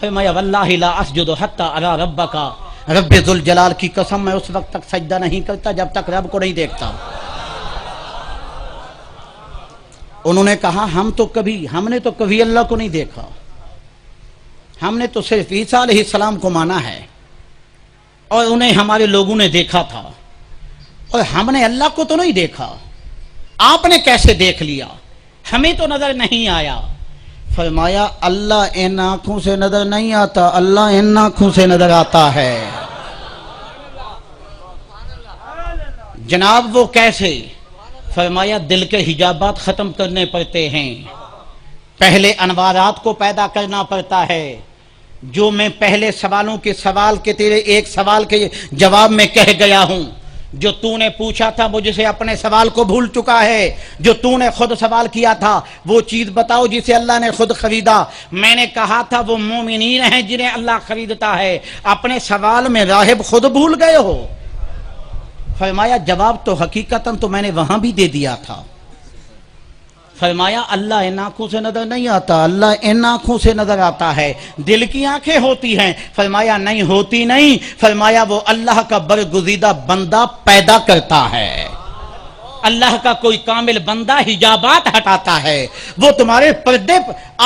فرمایا واللہ لا اسجد حتی اری ربک، رب ذوالجلال کی قسم میں اس وقت تک سجدہ نہیں کرتا جب تک رب کو نہیں دیکھتا۔ انہوں نے کہا ہم نے تو کبھی اللہ کو نہیں دیکھا، ہم نے تو صرف عیسیٰ علیہ السلام کو مانا ہے اور انہیں ہمارے لوگوں نے دیکھا تھا، اور ہم نے اللہ کو تو نہیں دیکھا، آپ نے کیسے دیکھ لیا؟ ہمیں تو نظر نہیں آیا۔ فرمایا اللہ ان آنکھوں سے نظر نہیں آتا، اللہ ان آنکھوں سے نظر آتا ہے۔ جناب وہ کیسے؟ فرمایا دل کے حجابات ختم کرنے پڑتے ہیں، پہلے انوارات کو پیدا کرنا پڑتا ہے۔ جو میں پہلے سوالوں کے سوال کے تیرے ایک سوال کے جواب میں کہہ گیا ہوں، جو تو نے پوچھا تھا مجھ سے اپنے سوال کو بھول چکا ہے، جو تو نے خود سوال کیا تھا وہ چیز بتاؤ جسے اللہ نے خود خریدا۔ میں نے کہا تھا وہ مومنین ہیں جنہیں اللہ خریدتا ہے، اپنے سوال میں راہب خود بھول گئے ہو۔ فرمایا جواب تو حقیقتاً تو میں نے وہاں بھی دے دیا تھا۔ فرمایا اللہ ان آنکھوں سے نظر نہیں آتا، اللہ ان آنکھوں سے نظر آتا ہے، دل کی آنکھیں ہوتی ہیں۔ فرمایا نہیں ہوتی نہیں، فرمایا وہ اللہ کا برگزیدہ بندہ پیدا کرتا ہے، اللہ کا کوئی کامل بندہ حجابات ہٹاتا ہے، وہ تمہارے پردے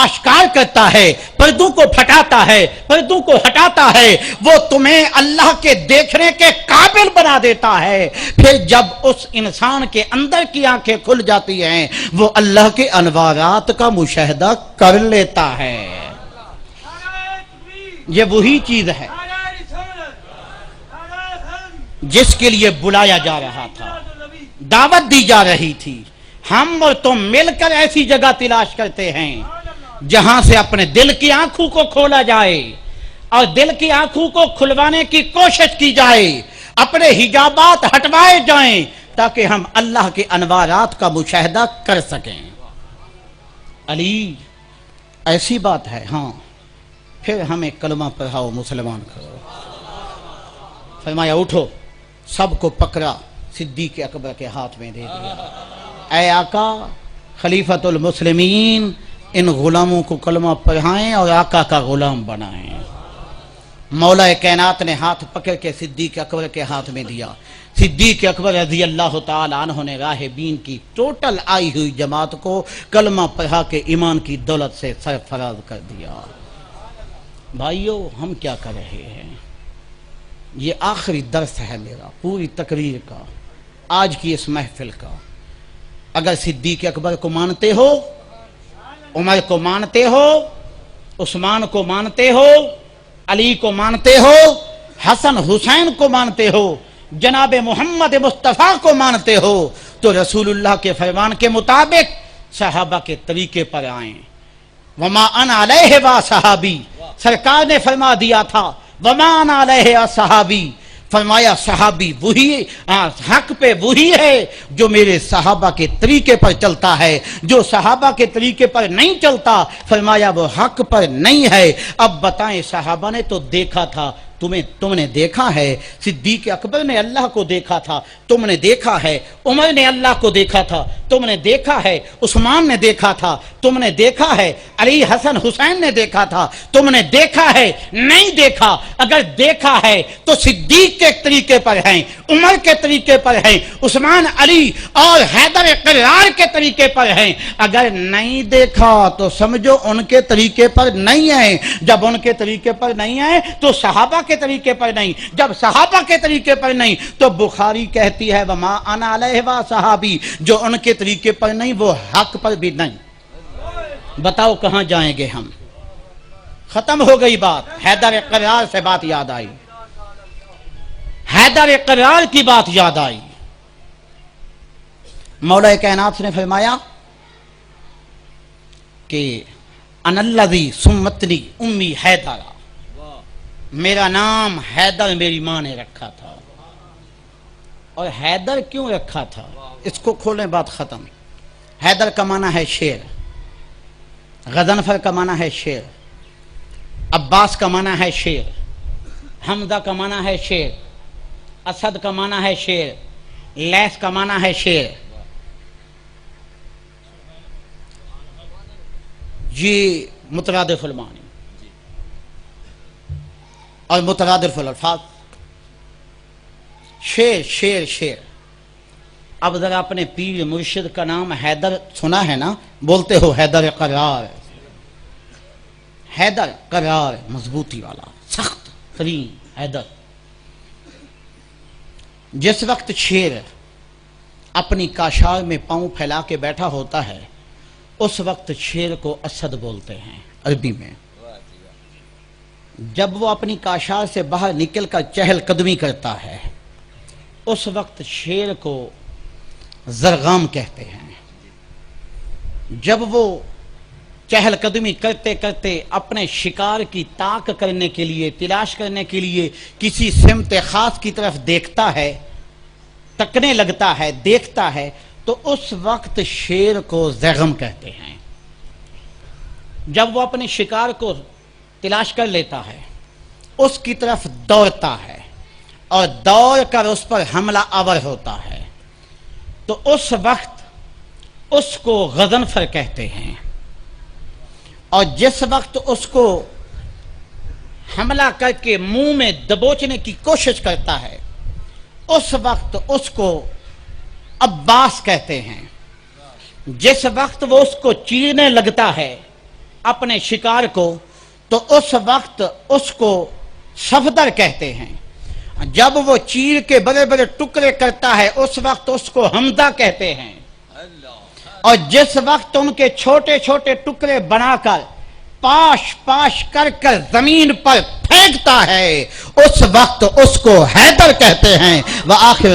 آشکار کرتا ہے، پردوں کو پھٹاتا ہے، پردوں کو ہٹاتا ہے، وہ تمہیں اللہ کے دیکھنے کے قابل بنا دیتا ہے۔ پھر جب اس انسان کے اندر کی آنکھیں کھل جاتی ہیں وہ اللہ کے انوارات کا مشاہدہ کر لیتا ہے۔ یہ وہی چیز ہے جس کے لیے بلایا جا رہا تھا، دعوت دی جا رہی تھی۔ ہم اور تم مل کر ایسی جگہ تلاش کرتے ہیں جہاں سے اپنے دل کی آنکھوں کو کھولا جائے اور دل کی آنکھوں کو کھلوانے کی کوشش کی جائے، اپنے حجابات ہٹوائے جائیں تاکہ ہم اللہ کے انوارات کا مشاہدہ کر سکیں۔ علی ایسی بات ہے، ہاں پھر ہمیں کلمہ پڑھاؤ، مسلمان کرو۔ فرمایا اٹھو، سب کو پکڑا، صدیق اکبر کے ہاتھ میں دے دیا۔ اے آقا خلیفۃ المسلمین، ان غلاموں کو کلمہ پڑھائیں اور آقا کا غلام بنائیں۔ مولا کائنات نے ہاتھ پکڑ کے صدیق اکبر کے ہاتھ میں دیا۔ صدیق اکبر رضی اللہ تعالی عنہ نے راہبین کی ٹوٹل آئی ہوئی جماعت کو کلمہ پڑھا کے ایمان کی دولت سے سرفراز کر دیا۔ بھائیو ہم کیا کر رہے ہیں؟ یہ آخری درس ہے میرا پوری تقریر کا، آج کی اس محفل کا۔ اگر صدیق اکبر کو مانتے ہو، عمر کو مانتے ہو، عثمان کو مانتے ہو، علی کو مانتے ہو، حسن حسین کو مانتے ہو، جناب محمد مصطفیٰ کو مانتے ہو، تو رسول اللہ کے فرمان کے مطابق صحابہ کے طریقے پر آئیں۔ وما انا علیہ و صحابی، سرکار نے فرما دیا تھا وما انا علیہ و صحابی، فرمایا صحابی وہی حق پہ وہی ہے جو میرے صحابہ کے طریقے پر چلتا ہے، جو صحابہ کے طریقے پر نہیں چلتا فرمایا وہ حق پر نہیں ہے۔ اب بتائیں صحابہ نے تو دیکھا تھا، تم نے دیکھا ہے، صدیق اکبر نے اللہ کو دیکھا تھا، تم نے دیکھا ہے، عمر نے اللہ کو دیکھا تھا، تم نے دیکھا ہے، عثمان نے دیکھا تھا، تم نے دیکھا ہے، علی حسن حسین نے دیکھا تھا، تم نے دیکھا ہے، نہیں دیکھا؟ اگر دیکھا ہے تو صدیق کے طریقے پر ہیں، عمر کے طریقے پر ہیں، عثمان علی اور حیدر قرار کے طریقے پر ہیں۔ اگر نہیں دیکھا تو سمجھو ان کے طریقے پر نہیں ہیں، جب ان کے طریقے پر نہیں ہیں تو صحابہ کے طریقے پر نہیں، جب صحابہ کے طریقے پر نہیں تو بخاری کہتی ہے وما انا علیہ و صحابی، جو ان کے طریقے پر نہیں وہ حق پر بھی نہیں۔ بتاؤ کہاں جائیں گے ہم؟ ختم ہو گئی بات، حیدر قرار سے بات یاد آئی۔ حیدر قرار کی بات یاد آئی. مولا کائنات نے فرمایا کہ انا الذی سمتنی امی حیدر، میرا نام حیدر میری ماں نے رکھا تھا. اور حیدر کیوں رکھا تھا اس کو کھولیں، بات ختم. حیدر کا معنی ہے شیر، غضنفر کا معنی ہے شیر، عباس کا معنی ہے شیر، حمزہ کا معنی ہے شیر، اسد کا معنی ہے شیر، لیث کا معنی ہے شیر. یہ مترادف المعانی اور مترادف الالفاظ. شیر شیر شیر. اب ذرا اپنے پیر مرشد کا نام حیدر سنا ہے نا، بولتے ہو حیدر قرار. حیدر قرار، مضبوطی والا، سخت ترین حیدر. جس وقت شیر اپنی کاشار میں پاؤں پھیلا کے بیٹھا ہوتا ہے اس وقت شیر کو اسد بولتے ہیں عربی میں. جب وہ اپنی کاشار سے باہر نکل کر چہل قدمی کرتا ہے اس وقت شیر کو زرغام کہتے ہیں. جب وہ چہل قدمی کرتے کرتے اپنے شکار کی تاک کرنے کے لیے، تلاش کرنے کے لیے کسی سمت خاص کی طرف دیکھتا ہے، تکنے لگتا ہے، دیکھتا ہے، تو اس وقت شیر کو زغم کہتے ہیں. جب وہ اپنے شکار کو تلاش کر لیتا ہے، اس کی طرف دوڑتا ہے اور دوڑ کر اس پر حملہ آور ہوتا ہے تو اس وقت اس کو غضنفر کہتے ہیں. اور جس وقت اس کو حملہ کر کے منہ میں دبوچنے کی کوشش کرتا ہے اس وقت اس کو عباس کہتے ہیں. جس وقت وہ اس کو چیرنے لگتا ہے اپنے شکار کو تو اس وقت اس کو صفدر کہتے ہیں. جب وہ چیر کے بڑے بڑے ٹکڑے کرتا ہے اس وقت اس کو حمزہ کہتے ہیں. اور جس وقت ان کے چھوٹے چھوٹے ٹکڑے بنا کر پاش پاش کر کر زمین پر پھینکتا ہے اس وقت اس کو حیدر کہتے ہیں. وآخر